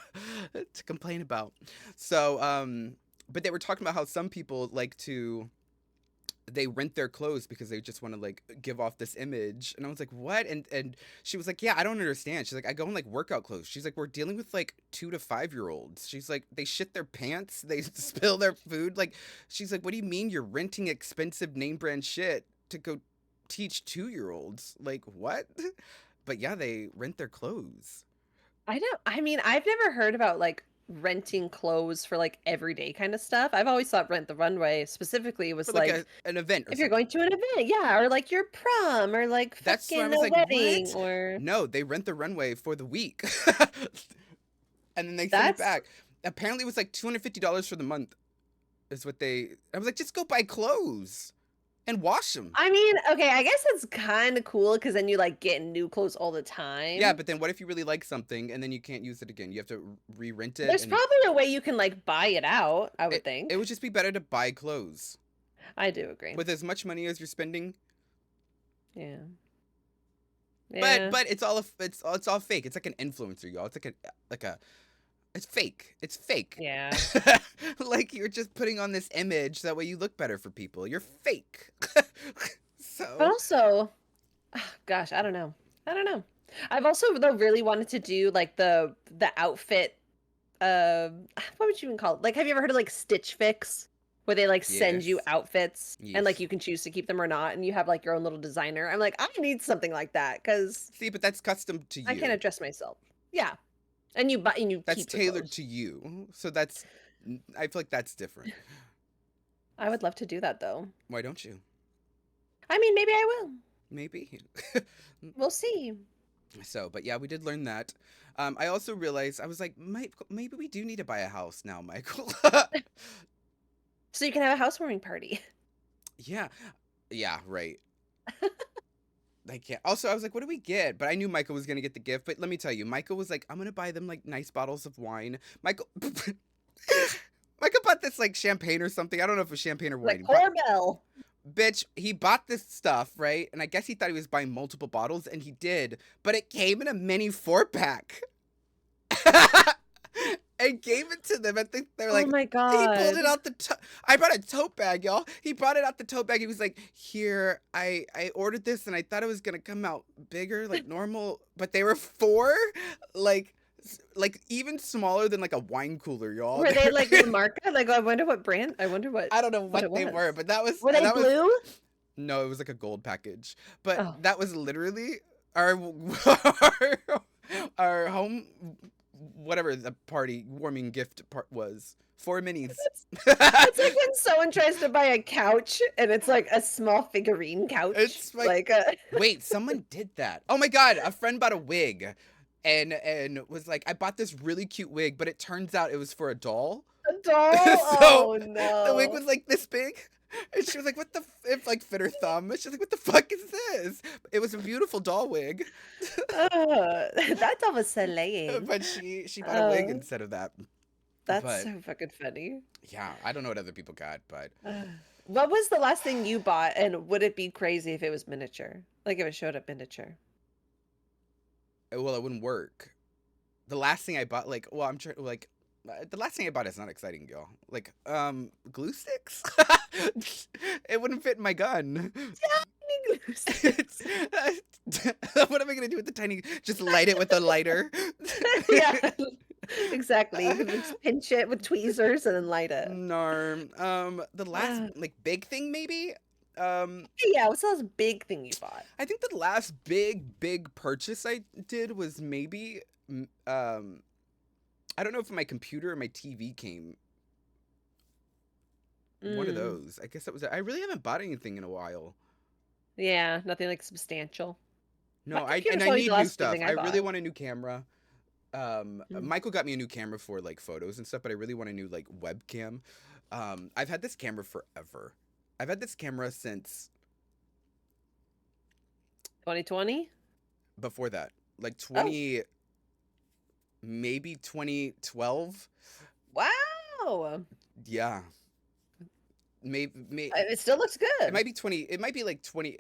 complain about. So, but they were talking about how some people like to they rent their clothes because they just want to like give off this image. And I was like, what? And she was like, yeah, I don't understand. She's like, I go in like workout clothes. She's like, we're dealing with like 2 to 5 year olds. She's like, they shit their pants, they spill their food. Like, she's like, what do you mean you're renting expensive name brand shit to go teach 2 year olds? Like, what? But yeah, they rent their clothes. I mean, I've never heard about like renting clothes for like everyday kind of stuff. I've always thought Rent the Runway specifically For was like like an event or if you're going something. to an event, yeah, or like your prom or like That's where I fucking was a like, wedding what? or No, they rent the runway for the week. And then they send it that's back. Apparently it was like $250 for the month is what they I was like, just go buy clothes and wash them. I mean, okay, I guess that's kind of cool because then you like get new clothes all the Yeah, time. but then what if you really like something and then you can't use it again? You have to re-rent it, There's and probably a way you can like buy it out, I would it would think. just be better to buy clothes. I do agree. With as much money as you're spending. Yeah. But Yeah. it's all fake. It's like an influencer, y'all. It's like a it's fake. It's fake. Yeah. Like you're just putting on this image that way you look better for people. You're fake. But So, also, gosh, I don't know. I don't know. I've also though really wanted to do like the outfit what would you even call it? Like have you ever heard of like Stitch Fix? Where they like send you yes. outfits and like Yes. you can choose to keep them or not and you have like your own little designer. I'm like, I need something like that because See, but that's custom to I can't you. address myself. Yeah. And you buy and you That's keep the tailored clothes. to you. So that's I feel like that's different. I would love to do that though. Why don't you? I mean, maybe I will. Maybe. We'll see. So, but yeah, we did learn that. I also realized I was like, maybe we do need to buy a house now, Michael. So you can have a housewarming party. Yeah. Yeah, right. I can't. Also, I was like, what do we get? But I knew Michael was going to get the gift. But let me tell you, Michael was like, I'm going to buy them like nice bottles of wine. Michael. Michael bought this like champagne or something. I don't know if it was champagne or Like wine. Corbell. Bitch, he bought this stuff, right? And I guess he thought he was buying multiple bottles, and he did. But it came in a mini 4-pack. And gave it to them. I think they're Oh like, my he pulled god. it out I brought a tote bag, y'all. He brought it out the tote bag. He was like, here, I ordered this and I thought it was gonna come out bigger, like normal, but they were four, like like even smaller than like a wine cooler, y'all. Were they like the market? Like I wonder what brand. I wonder I don't know what it what they were, was. but that was Were they blue? no, it was like a gold package. But Oh. that was literally our our home whatever the party warming gift part was. 4 minis. It's like when someone tries to buy a couch and it's like a small figurine couch. It's like, wait, someone did that. Oh my god, a friend bought a wig and was like, I bought this really cute wig, but it turns out it was for a doll. a doll. So Oh the wig no. was like this big. And she was like, what the it like fit her thumb. And she was like, what the fuck is this? It was a beautiful doll wig. That doll was slaying. But she bought a wig Oh, instead of that. that's But so fucking funny. yeah, I don't know what other people got, but What was the last thing you bought, and would it be crazy if it was miniature? Like if it showed up miniature? well, it wouldn't work. The last thing I bought, like, well, I'm trying, like, the last thing I bought is not exciting, y'all. Like, glue sticks? It wouldn't fit in my gun. Tiny glue stick. It's, what am I gonna do with the tiny? Just light it with a lighter. Yeah, exactly. You can just pinch it with tweezers and then light it. No. The last like big thing maybe. Yeah, what's the last big thing you bought? I think the last big purchase I did was maybe I don't know if my computer or my TV came. One of those. I guess that was it. I really haven't bought anything in a while. Yeah, nothing like substantial. No, My I computer's need always the new last big stuff. thing I I really bought. want a new camera. Michael got me a new camera for like photos and stuff, but I really want a new like webcam. I've had this camera forever. I've had this camera since 2020? before that, like Oh, maybe 2012. wow. Yeah, maybe It still looks it good. might be 20. It might be like 20.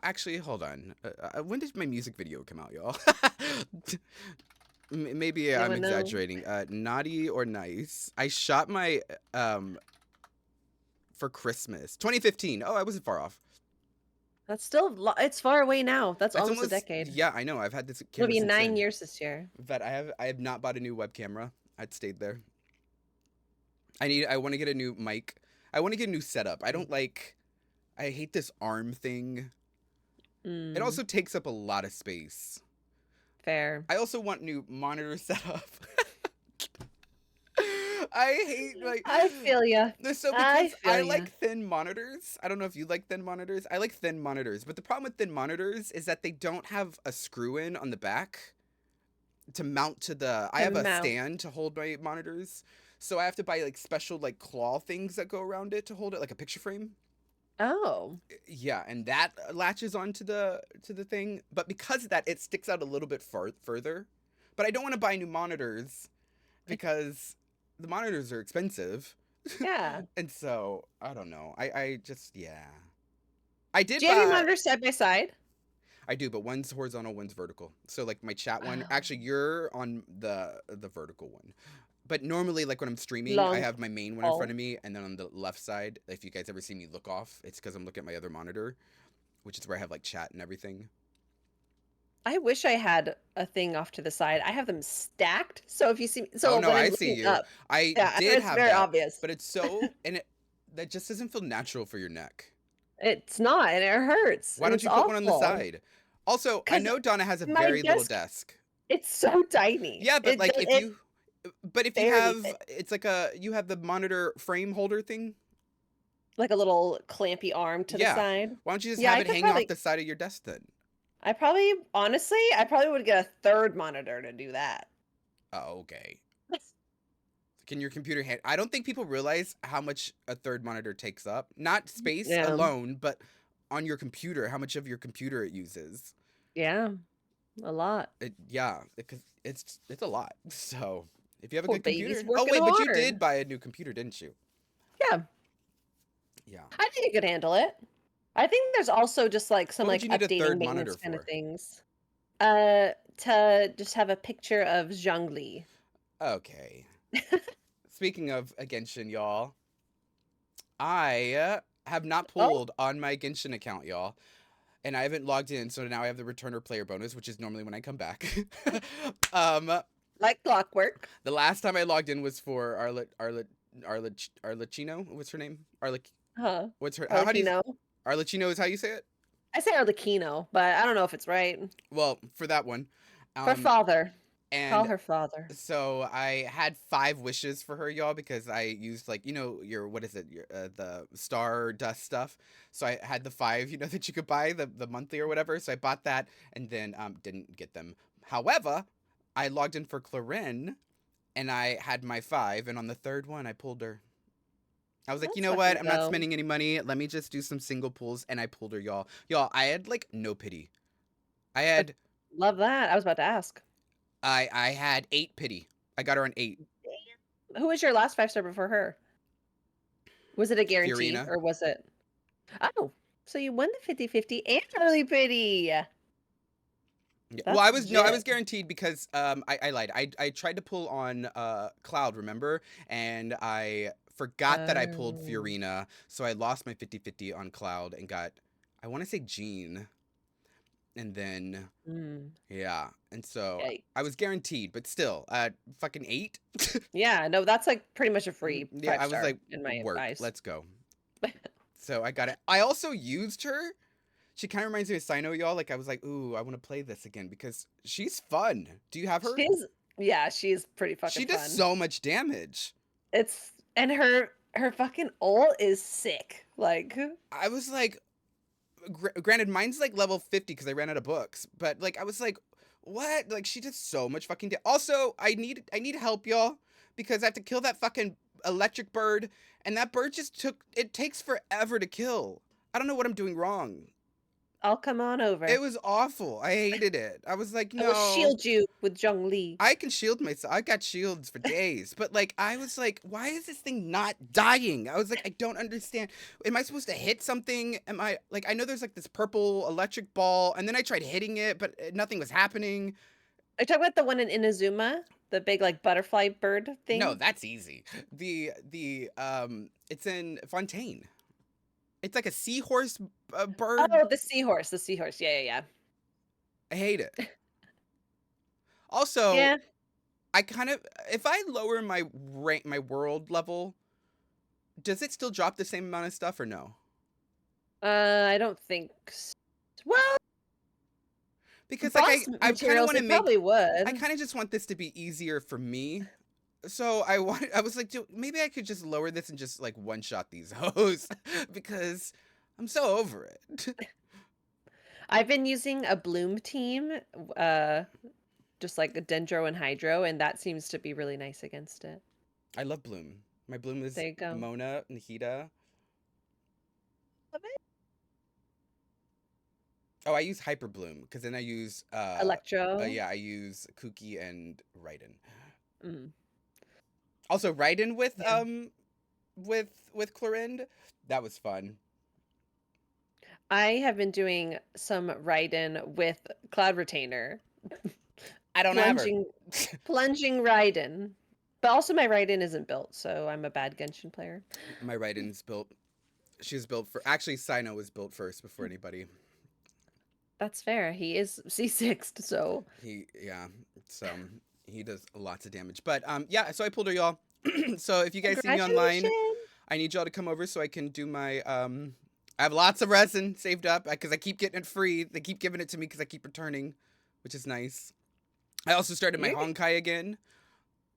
Actually, hold on. When did my music video come out, y'all? Maybe I'm Anyone know? exaggerating. Naughty or Nice. I shot my for Christmas 2015. Oh, I wasn't far off. That's still, it's far away now. That's It's almost a almost decade. yeah. I know. I've had this It'll camera be since 9 then. years this year. But I have not bought a new web camera. I'd stayed there. I want to get a new mic. I want to get a new setup. I don't like. I hate this arm thing. It also takes up a lot of space. Fair. I also want new monitor setup. I hate like I feel ya. so I because feel I ya. like thin monitors. I don't know if you like thin monitors. I like thin monitors, but the problem with thin monitors is that they don't have a screw in on the back to mount to the. I To have a mount. stand to hold my monitors, so I have to buy like special like claw things that go around it to hold it, like a picture frame. Oh. Yeah, and that latches onto the thing, but because of that, it sticks out a little bit further. But I don't want to buy new monitors because the monitors are expensive. Yeah. And so I don't know. I just yeah. I did Do you have your buy. monitors side by side? I do, but one's horizontal, one's vertical. So like my chat one, Oh. actually you're on the vertical one. But normally like when I'm streaming, I Long have my main one in front of me, and then on the left side, if you guys ever see me look off, it's because I'm looking at my other monitor, which is where I have like chat and everything. I wish I had a thing off to the side. I have them stacked. So if you see, so Oh no, when I'm I see looking you. up, I yeah, did it's have very that, obvious. but it's so and it that just doesn't feel natural for your neck. It's not, and it hurts, Why and don't it's you put one on the awful. side? Also, I Because know Donna has a my very little desk, desk. it's so tiny. Yeah, but like if It you but if you barely have fits. it's like you have the monitor frame holder thing. Like a little clampy arm to the Yeah. side. Why don't you just Yeah, have I it could hang off probably. the side of your desk then? Honestly, I probably would get a third monitor to do that. Oh, okay. Can your computer I don't think people realize how much a third monitor takes up. Not space Yeah, alone, but on your computer, how much of your computer it uses. yeah, a lot. Yeah, because it's a lot. So if you have a Poor good baby's computer. Oh working wait, but you hard. did buy a new computer, didn't you? Yeah, Yeah. I think it could handle it. I think there's also just like some What would like you need a updating third monitor maintenance kind of for? things. To just have a picture of Zhongli. Okay. Speaking of a Genshin, y'all, I have not Oh, pulled on my Genshin account, y'all. And I haven't logged in, so now I have the returner player bonus, which is normally when I come back. um, like clockwork. the last time I logged in was for Arlecchino. What's her name? Huh. What's her? How do you? Arlecchino. Arlecchino is how you say it. I say Arlecchino, but I don't know if it's right. Well, for that one, For um, father. Call And her father. so I had 5 wishes for her, y'all, because I used like your what is it your the star dust stuff. So I had the 5 that you could buy the monthly or whatever. So I bought that and then didn't get them. However, I logged in for Clarin and I had my 5, and on the third one I pulled her. I was like, you Let's know what? fucking I'm not go. spending any money. Let me just do some single pulls, and I pulled her, y'all. Y'all, I had like no pity. I Uh, had Love that. I was about to ask. I had 8 pity. I got her on 8. Damn. Who was your last 5-star before her? Was it a guarantee Fiorina. or was it? Oh, so you won the 50-50 and early pity. Yeah. Well, That's I was legit. guaranteed because I lied. I tried to pull on Cloud, remember? And I forgot that I pulled Oh. Fiorina, so I lost my 50-50 on Cloud and got I want to say Jean, and then Mm, yeah. And so I yikes. was guaranteed, but still, fucking 8. Yeah, no, that's like pretty much a free Yeah, five I was star like, in my work, eyes. let's go. So I got it. I also used her. She kind of reminds me of Sino, y'all. Like I was like, ooh, I want to play this again because she's fun. Do you have her? She's yeah, she's pretty fucking She does fun. so much damage. It's and her fucking ult is sick. Like I was like, granted, mine's like level 50 because I ran out of books, but like I was like, what? Like she does so much fucking damage. Also, I need help, y'all, because I have to kill that fucking electric bird, and that bird just it takes forever to kill. I don't know what I'm doing wrong. I'll come on It over. was awful. I hated it. I was like, I will no. shield you with Zhongli. I can shield myself. I got shields for days. But like I was like, why is this thing not dying? I was like, I don't understand. Am I supposed to hit something? Am I like I know there's like this purple electric ball, and then I tried hitting it, but nothing was happening. Are you talking about the one in Inazuma? The big like butterfly bird No, thing? that's easy. The it's in Fontaine. It's like a seahorse bird. Oh, the seahorse. The seahorse. Yeah, yeah, I hate it. yeah. Also, Yeah. I kind of if I lower my my world level, does it still drop the same amount of stuff or no? I don't think well, Because like boss I kind of materials want to it make probably I would. kind of just want this to be easier for me. So I was like, maybe I could just lower this and just like one shot these hoes because I'm so over it. I've been using a bloom team, uh, just like a dendro and hydro, and that seems to be really nice against it. I love Bloom. My Bloom is There you go. Mona, Nahida. Love it. Oh, I use Hyper Bloom because then I use Electro. yeah, I use Kuki and Raiden. Mm, Also Raiden yeah. with Clorind, that was fun. I have been doing some Raiden with Cloud Retainer. I don't have her. Plunging plunging Raiden. But also my Raiden isn't built, so I'm a bad Genshin player. My Raiden's built. She was built for. Actually, Sino was built first before anybody. That's fair. He is C6'd, so Yeah. So he does lots of damage. But yeah. So I pulled her, y'all. So if you guys see me online, congratulations. I need y'all to come over so I can do my I have lots of resin saved up because I keep getting it free. They keep giving it to me because I keep returning, which is nice. I also started my You're Honkai again.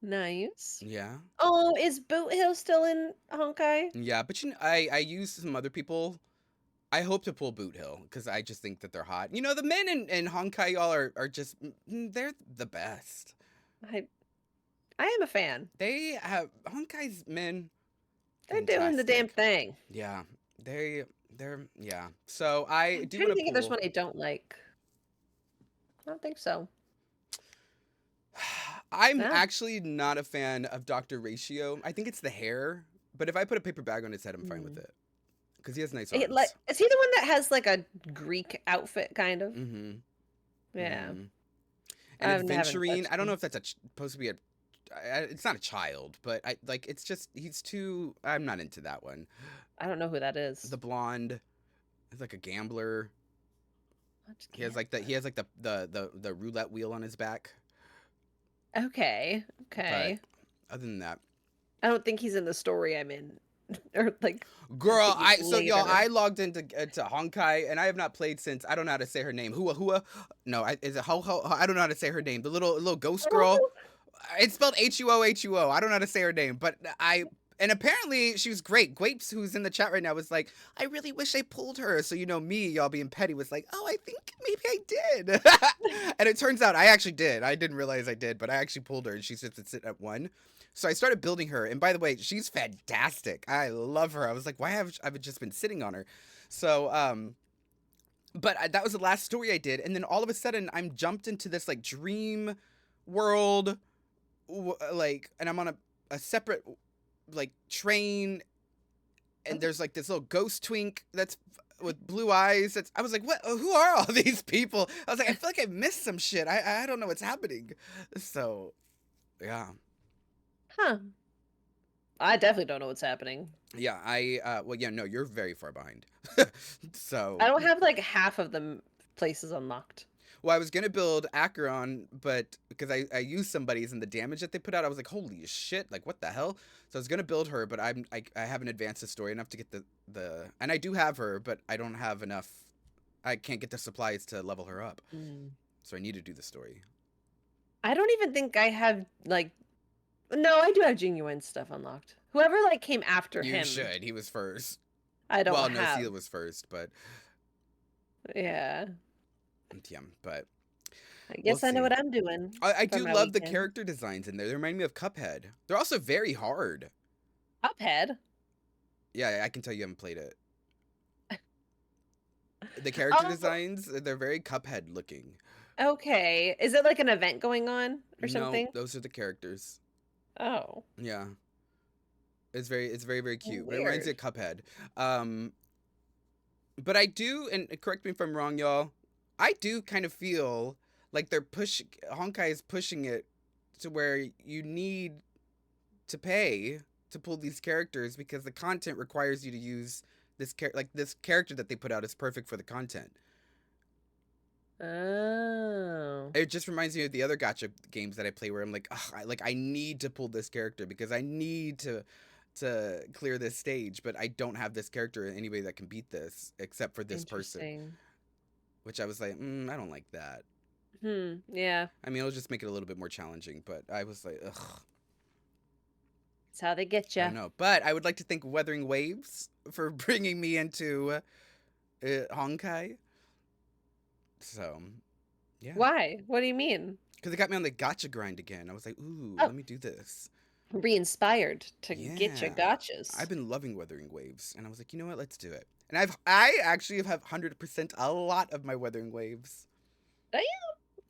nice. Yeah. Oh, is Boot Hill still in Honkai? Yeah, but I used some other people. I hope to pull Boot Hill because I just think that they're hot. The men in Honkai y'all are just they're the best. I I am a fan. They have Honkai's men They're doing the damn fantastic. thing. Yeah, they're yeah. So I I'm do trying want to to think if there's pull. one I don't like. I don't think so. I'm No. actually not a fan of Doctor Ratio. I think it's the hair, but if I put a paper bag on his head, I'm fine with Mm. it because he has nice Like, arms. is he the one that has like a Greek outfit kind of? Mm-hmm. Yeah. Mm-hmm. And I haven't Adventurine, touched I don't know him. if that's supposed to be a. It's not a child, but I like. It's just he's too. I'm not into that one. I don't know who that is. The blonde is like a gambler. What He has like the he gambler? has like the roulette wheel on his back. Okay. But Okay. other than that, I don't think he's in the story I'm in or like Girl, thinking y'all, later. I logged into to Honkai, and I have not played since. I don't know how to say her name. Hua. No, is it Ho? I don't know how to say her name. The little ghost girl. It's spelled Huo. I don't know how to say her name, but and apparently she was great. Gwapes, who's in the chat right now, was like, I really wish I pulled her. So me, y'all being petty, was like, oh, I think maybe I did. And it turns out I actually did. I didn't realize I did, but I actually pulled her, and she's just sitting at 1. So I started building her, and by the way, she's fantastic. I love her. I was like, why have I just been sitting on her? So but that was the last story I did, and then all of a sudden I'm jumped into this like dream world, like, and I'm on a separate like train, and there's like this little ghost twink that's with blue eyes. I was like, what? Who are all these people? I was like, I feel like I missed some shit. I don't know what's happening. So yeah. Huh. I definitely don't know what's happening. Yeah, well, yeah, no, you're very far behind. I So, don't have like half of the places unlocked. well, I was gonna build Acheron, but because I used somebody's and the damage that they put out, I was like, holy shit, like what the hell? So I was gonna build her, but I haven't advanced the story enough to get and I do have her, but I don't have enough. I can't get the supplies to level her up, so I need to do the story. I don't even think I have like. No, I do have genuine stuff unlocked. Whoever like came after You him, should. He was first. I don't Well, no, have. Seal was first, but Yeah. but I we'll guess I know see. what I'm doing I for do my love the weekend. character designs in there. They remind me of Cuphead. They're also very hard. Cuphead. Yeah, I can tell you haven't played it. The character Oh, designs, they're very Cuphead looking. okay. Is it like an event going on or No, something? those are the characters. Oh, Yeah. It's very, very cute. But it reminds me weird. of Cuphead. Um, but I do, and correct me if I'm wrong, y'all, I do kind of feel like Honkai is pushing it to where you need to pay to pull these characters because the content requires you to use this character that they put out is perfect for the content. Oh, It just reminds me of the other gotcha games that I play where I'm like, ugh, I need to pull this character because I need to clear this stage, but I don't have this character in any way that can beat this except for this person. interesting. Which I was like, I don't like that. Yeah. I mean, it'll just make it a little bit more challenging, but I was like, ugh, That's how they get I you. don't know. But I would like to thank Wuthering Waves for bringing me into Honkai. So, yeah. Why? What do you mean? Because it got me on the gotcha grind again. I was like, ooh, Oh, let me do this. re-inspired to get your Yeah. I've gotchas. been loving Wuthering Waves. And I was like, you know what? Let's do it. And I actually have 100% a lot of my Wuthering Waves. Damn.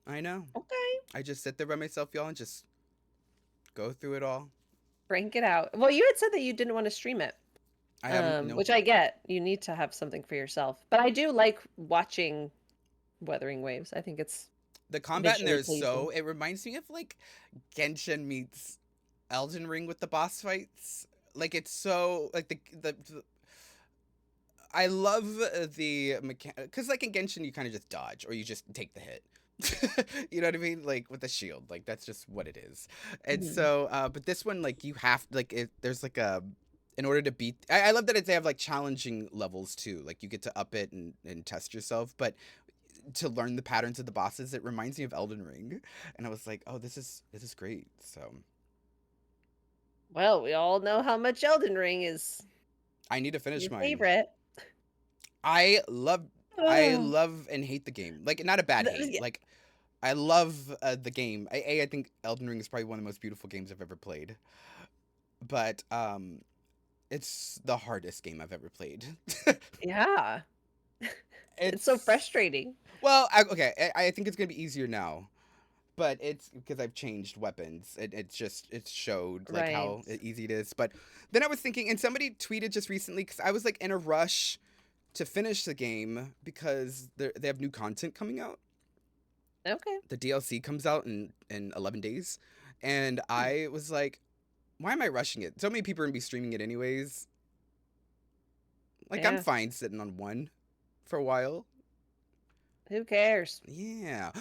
I know. Okay. I just sit there by myself, y'all, and just go through it all. Crank it out. Well, you had said that you didn't want to stream it. I haven't, no. Which I get. You need to have something for yourself. But I do like watching Wuthering Waves. I think it's The combat in there visually is pleasing. it reminds me of like Genshin meets Elden Ring with the boss fights. Like it's so like the I love the mechanic because like in Genshin you kind of just dodge or you just take the hit. You know what I mean? Like with the shield, like that's just what it is. And Mhm. so, but this one like you have there's like a in order to beat. I love that they have like challenging levels too. Like you get to up it and test yourself, but to learn the patterns of the bosses, it reminds me of Elden Ring, and I was like, oh, this is great. So Well, we all know how much Elden Ring is I need to finish your mine. favorite. I love I Ugh. love and hate the game. Like not a bad hate. Yeah. Like I love the game. I think Elden Ring is probably one of the most beautiful games I've ever played. But it's the hardest game I've ever played. Yeah. It's so It's frustrating. well, okay. I think it's gonna be easier now, but it's because I've changed weapons. It showed like Right. how easy it is. But then I was thinking, and somebody tweeted just recently because I was like in a rush to finish the game because they have new content coming out. Okay. The DLC comes out in 11 days, and Hmm. I was like, why am I rushing it? So many people are gonna be streaming it anyways. Like I'm Yeah. fine sitting on one for a while. Who cares? Yeah.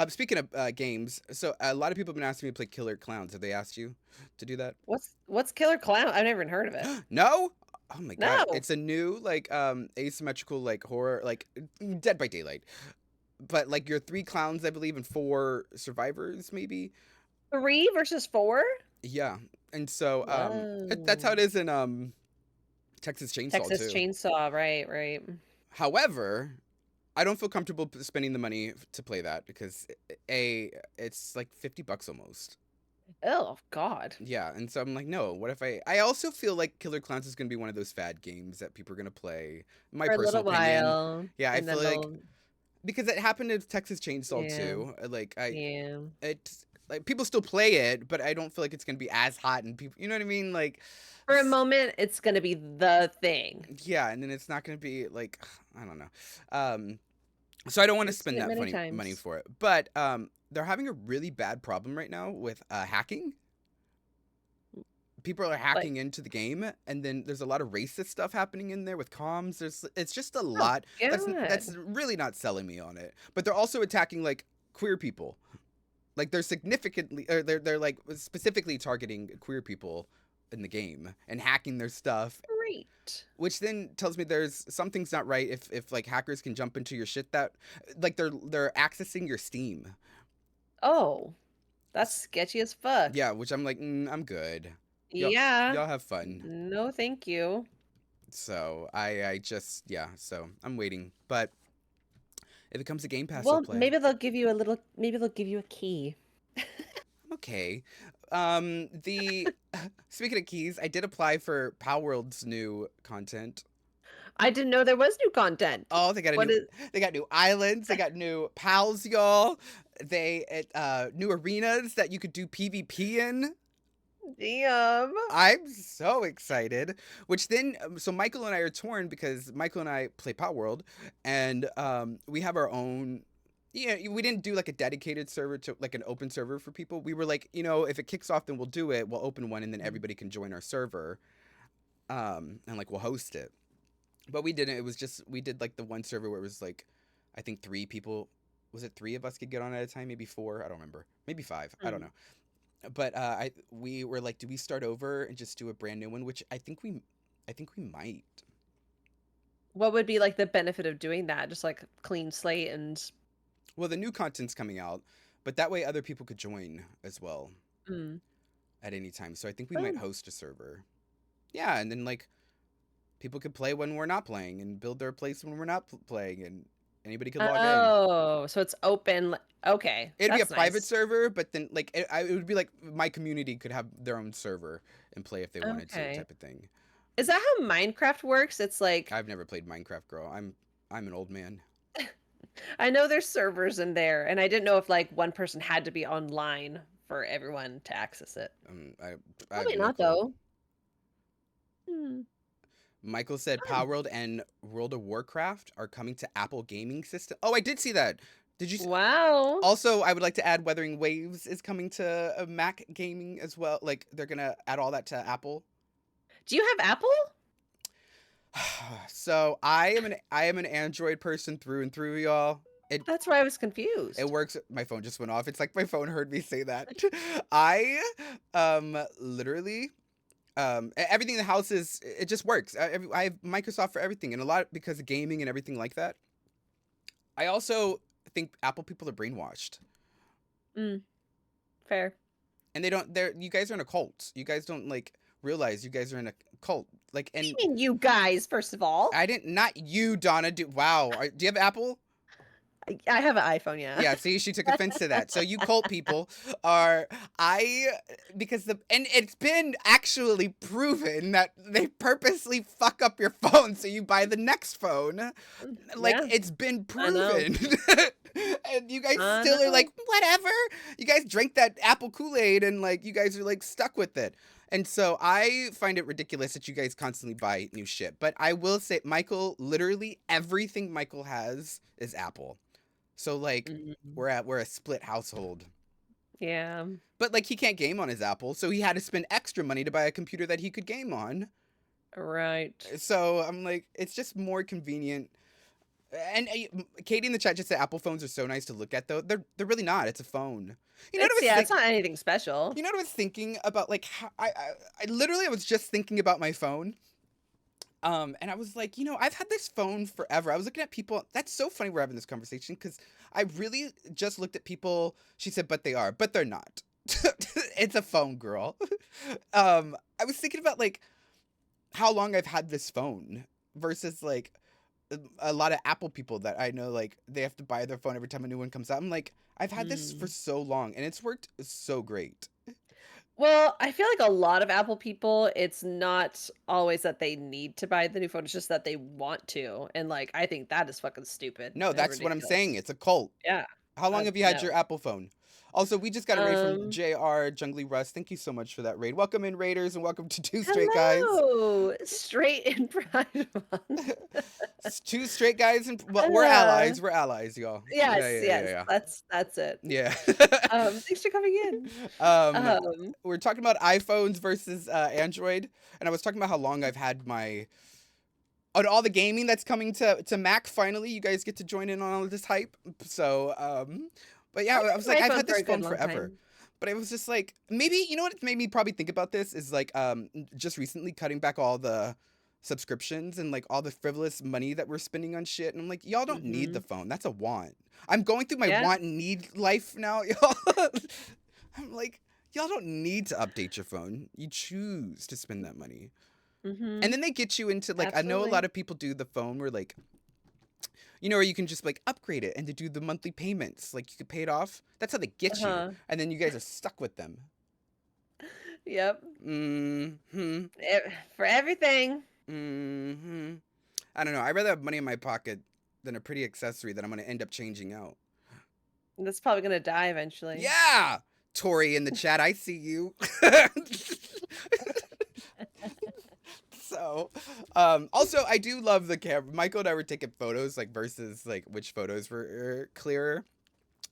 Speaking of games, so a lot of people have been asking me to play Killer Clowns. Have they asked you to do that? What's Killer Clown? I've never even heard of it. No? Oh my god, No. it's a new like asymmetrical like horror like Dead by Daylight. But like you're three clowns, I believe, and four survivors, maybe. 3 versus 4? Yeah, and so that's how it Whoa. is in Texas Chainsaw Texas too. Chainsaw, right, right. However, I don't feel comfortable spending the money to play that because it's like $50 almost. Oh, God. Yeah, and so I'm like, no. What if I also feel like Killer Clowns is gonna be one of those fad games that people are gonna play. My For a personal little opinion. while, Yeah, I and feel then like they'll because it happened in Texas Chainsaw yeah, too. Like I yeah. it's like people still play it, but I don't feel like it's gonna be as hot and people. You know what I mean? Like, For a moment, it's gonna be the thing. yeah, and then it's not gonna be like I don't know. Um, so I don't want to We've seen spend it that many money times. for it. But they're having a really bad problem right now with hacking. People are Like, hacking into the game, and then there's a lot of racist stuff happening in there with comms. It's just a oh, lot that's God. really not selling me on it. But they're also attacking like queer people. Like they're significantly or they're like specifically targeting queer people in the game and hacking their stuff, Great. which then tells me there's something's not right if like hackers can jump into your shit that like they're accessing your Steam. Oh, that's sketchy as fuck. Yeah, which I'm like, I'm good. Y'all Yeah. y'all have fun. No, thank you. So I just yeah. So I'm waiting, but if it comes to Game Pass, I'll Well, play. maybe they'll give you a key. I'm okay. The speaking of keys, I did apply for Pal World's new content. I didn't know there was new content. Oh, What is they got new islands, they got new pals, y'all. New arenas that you could do PvP in. damn. I'm so excited. Which then, so Michael and I are torn because Michael and I play Pot World, and we have our own. Yeah, we didn't do like a dedicated server to like an open server for people. We were like, if it kicks off, then we'll do it. We'll open one, and then everybody can join our server, and like we'll host it. But we didn't. It was just we did like the one server where it was like, I think three people. Was it three of us could get on at a time? Maybe four. I don't remember. Maybe five. I don't Mm. know. But we were like, do we start over and just do a brand new one? Which I think we might. What would be like the benefit of doing that? Just like clean slate and Well, the new content's coming out, but that way other people could join as well mm. at any time. So I think we might Oh. host a server. Yeah, and then like people could play when we're not playing and build their place when we're not playing, and anybody could log in. Oh, so it's open. Okay, It'd be a that's private nice. server, but then like it would be like my community could have their own server and play if they wanted to, Okay. type of thing. Is that how Minecraft works? It's like I've never played Minecraft, girl. I'm an old man. I know there's servers in there, and I didn't know if like one person had to be online for everyone to access it. I have Probably no not clue. though. Hmm. Michael said Oh, Power World and World of Warcraft are coming to Apple gaming system. Oh, I did see that. Did you? wow. Also, I would like to add Weathering Waves is coming to Mac gaming as well. Like they're gonna add all that to Apple. Do you have Apple? So I am an Android person through and through, y'all. That's why I was It confused. works. My phone just went off. It's like my phone heard me say that. I literally everything in the house is it just works. I have Microsoft for everything, and a lot because of gaming and everything like that. I also think Apple people are brainwashed, Mm, fair. and they don't. They're you guys are in a cult. You guys don't like realize you guys are in a cult. Like, What do and you mean, you guys? First of all, I didn't. Not you, Donna. Wow. Do you have Apple? I have an iPhone. Yeah. Yeah, see, she took offense to that. So you cult people are I because the and it's been actually proven that they purposely fuck up your phone so you buy the next phone. Like Yeah, it's been I know. proven. And you guys I still are know. like, whatever. You guys drank that apple Kool-Aid and like you guys are like stuck with it. And so I find it ridiculous that you guys constantly buy new shit. But I will say, Michael, literally everything Michael has is Apple. So like Mm, we're a split household. yeah. But like he can't game on his Apple, so he had to spend extra money to buy a computer that he could game on. Right. So I'm like, it's just more convenient. And Katie in the chat just said Apple phones are so nice to look at though. They're really not. It's a phone. You know what I It's was yeah. It's think? not anything special. You know what I was thinking about? Like I literally I was just thinking about my phone. And I was like, I've had this phone forever. I was looking at people. That's so funny we're having this conversation because I really just looked at people. She said, but they are, but they're not. It's a phone, girl. I was thinking about like how long I've had this phone versus like a lot of Apple people that I know, like they have to buy their phone every time a new one comes out. I'm like, I've had this for Mm. so long and it's worked so great. Well, I feel like a lot of Apple people, it's not always that they need to buy the new phone, it's just that they want to. And like I think that is fucking stupid No, and that's what I'm saying. ridiculous. It's a cult. Yeah. How long have you had No. your Apple phone? Also, we just got a raid from Um, JR Jungly Russ. Thank you so much for that raid. Welcome in, Raiders, and welcome to Two Straight Guys. hello. Straight in Pride Month. Two straight guys, and well, we're Uh, allies. We're allies, y'all. Yeah, yes, yeah, yes. yeah, That's it. yeah. Yeah. Thanks for coming in. um, Um, we're talking about iPhones versus Android, and I was talking about how long I've had my on all the gaming that's coming to Mac. Finally, you guys get to join in on all of this hype. So, but yeah, I've I was had like, my I've phone had for this a good phone long forever. time. But it was just like maybe what made me probably think about this is like just recently cutting back all the subscriptions and like all the frivolous money that we're spending on shit, and I'm like, y'all don't need the Mhm. phone. That's a want. I'm going through my Yeah. want and need life now, y'all. I'm like, y'all don't need to update your phone. You choose to spend that money. And Mhm. then they get you into like I know a lot Absolutely. of people do the phone where like or you can just like upgrade it and to do the monthly payments. Like you could pay it off. That's how they get you. Uh-huh. And then you guys are stuck with them. Yep. Hmm. For everything. Hmm. I don't know. I'd rather have money in my pocket than a pretty accessory that I'm gonna end up changing out. That's probably gonna die eventually. Yeah! Tori in the chat, I see you. So, also I do love the camera. Michael and I were taking photos like versus like which photos were clearer.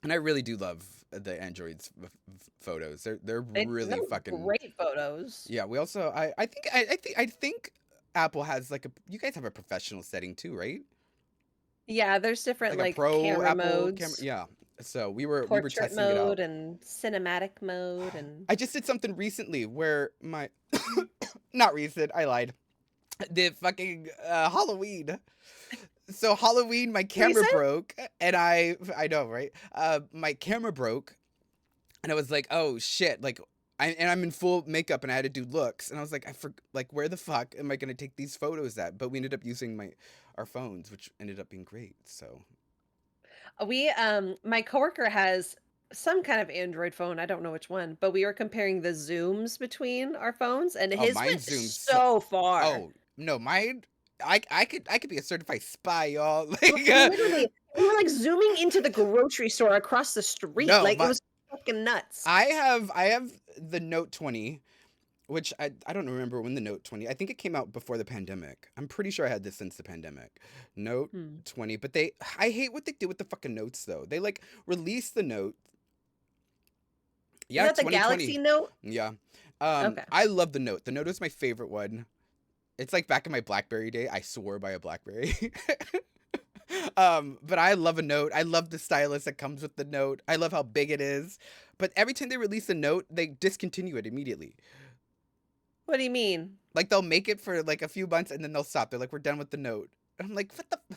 And I really do love the Android's photos. They're No, really fucking great photos. yeah. We also I think Apple has like a you guys have a professional setting too, right? Yeah, there's different Like a like pro camera Apple camera. modes, Yeah. So we were portrait testing it out. mode and cinematic mode and I just did something recently where my not recent. I lied. The fucking Halloween. So Halloween, my camera recent? broke, and I know, right? My camera broke, and I was like, oh shit, like. I'm in full makeup and I had to do looks and I was like like where the fuck am I gonna take these photos at? But we ended up using our phones, which ended up being great. So My coworker has some kind of Android phone, I don't know which one, but we were comparing the zooms between our phones and oh his mine went zoomed so so far. oh no mine I could be a certified spy y'all like Literally, we were like zooming into the grocery store across the street. no Like it my was fucking nuts. I have the Note 20. Which I don't remember when the Note 20. I think it came out before the pandemic. I'm pretty sure I had this since the pandemic. Note Hmm. 20, but I hate what they do with the fucking notes though. They like release the Note. Is Yeah, that the Galaxy 2020. Note? Yeah. Okay. I love the Note. The Note is my favorite one. It's like back in my BlackBerry day. I swore by a BlackBerry. But I love a Note. I love the stylus that comes with the Note. I love how big it is. But every time they release a Note, they discontinue it immediately. What do you mean? Like they'll make it for like a few months and then they'll stop. They're like, we're done with the Note. And I'm like, what the?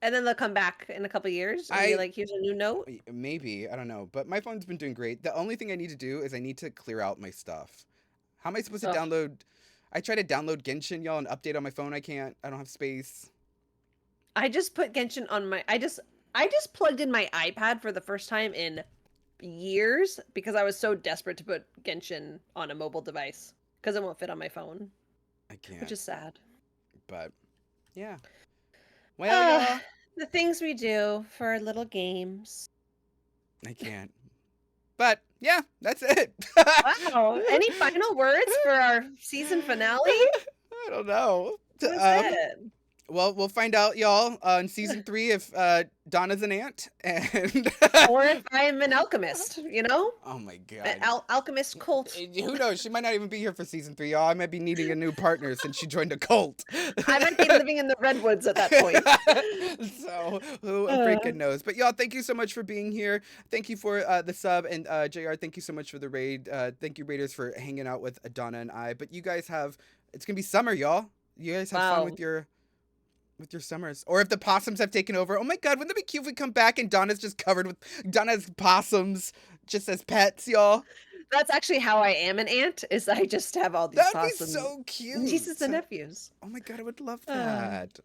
And then they'll come back in a couple years and be I like, "Here's a new note." maybe I don't know, but my phone's been doing great. The only thing I need to do is I need to clear out my stuff. How am I supposed to Ugh. download? I try to download Genshin, y'all, and update on my phone. I can't. I don't have space. I just put Genshin on my I just plugged in my iPad for the first time in years because I was so desperate to put Genshin on a mobile device because it won't fit on my phone, I which can't. is sad. But yeah. Well, Uh, y'all, the things we do for little games. I can't. But yeah, that's it. I Wow. Any final words for our season finale? don't know. That was it. Well, we'll find out, y'all, in season 3 if Donna's an ant and Or if I'm an alchemist, oh my an god. alchemist cult. Who knows? She might not even be here for season 3, y'all. I might be needing a new partner since she joined a cult. I might be living in the redwoods at that point. So who Uh, freaking knows? But y'all, thank you so much for being here. Thank you for the sub and Jr. Thank you so much for the raid. Thank you, Raiders, for hanging out with Donna and I. But you guys have it's gonna be summer, y'all. You guys had fun Wow. with your summers, or if the possums have taken over. Oh my god, wouldn't that be cute if we come back and Donna's possums just as pets, y'all? That's actually how I am an aunt, is I just have all these That'd be possum so nieces cute. and nephews. Oh my god, I would love Uh, that.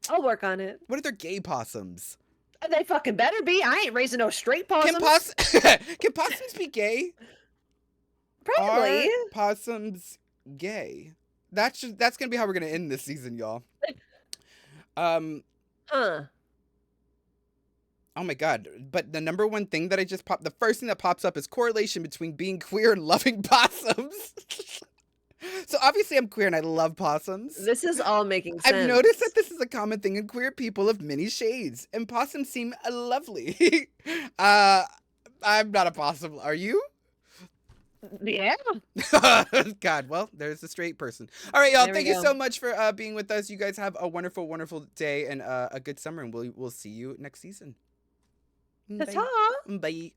I'll work on it. What are their gay possums? They fucking better be. I ain't raising no straight Can possums. can possums be gay? Probably. Are possums gay? That's gonna be how we're gonna end this season, y'all. Um. Huh. Oh my god! But the number one thing that the first thing that pops up is correlation between being queer and loving possums. So obviously I'm queer and I love possums. This is all making I've sense. noticed that this is a common thing in queer people of many shades, and possums seem lovely. I'm not a possum. Are you? Yeah. God, well, there's a straight person. All right, y'all. There we Thank you go. so much for being with us. You guys have a wonderful, wonderful day and a good summer, and we'll see you next season. Ta-ta. Bye. Bye.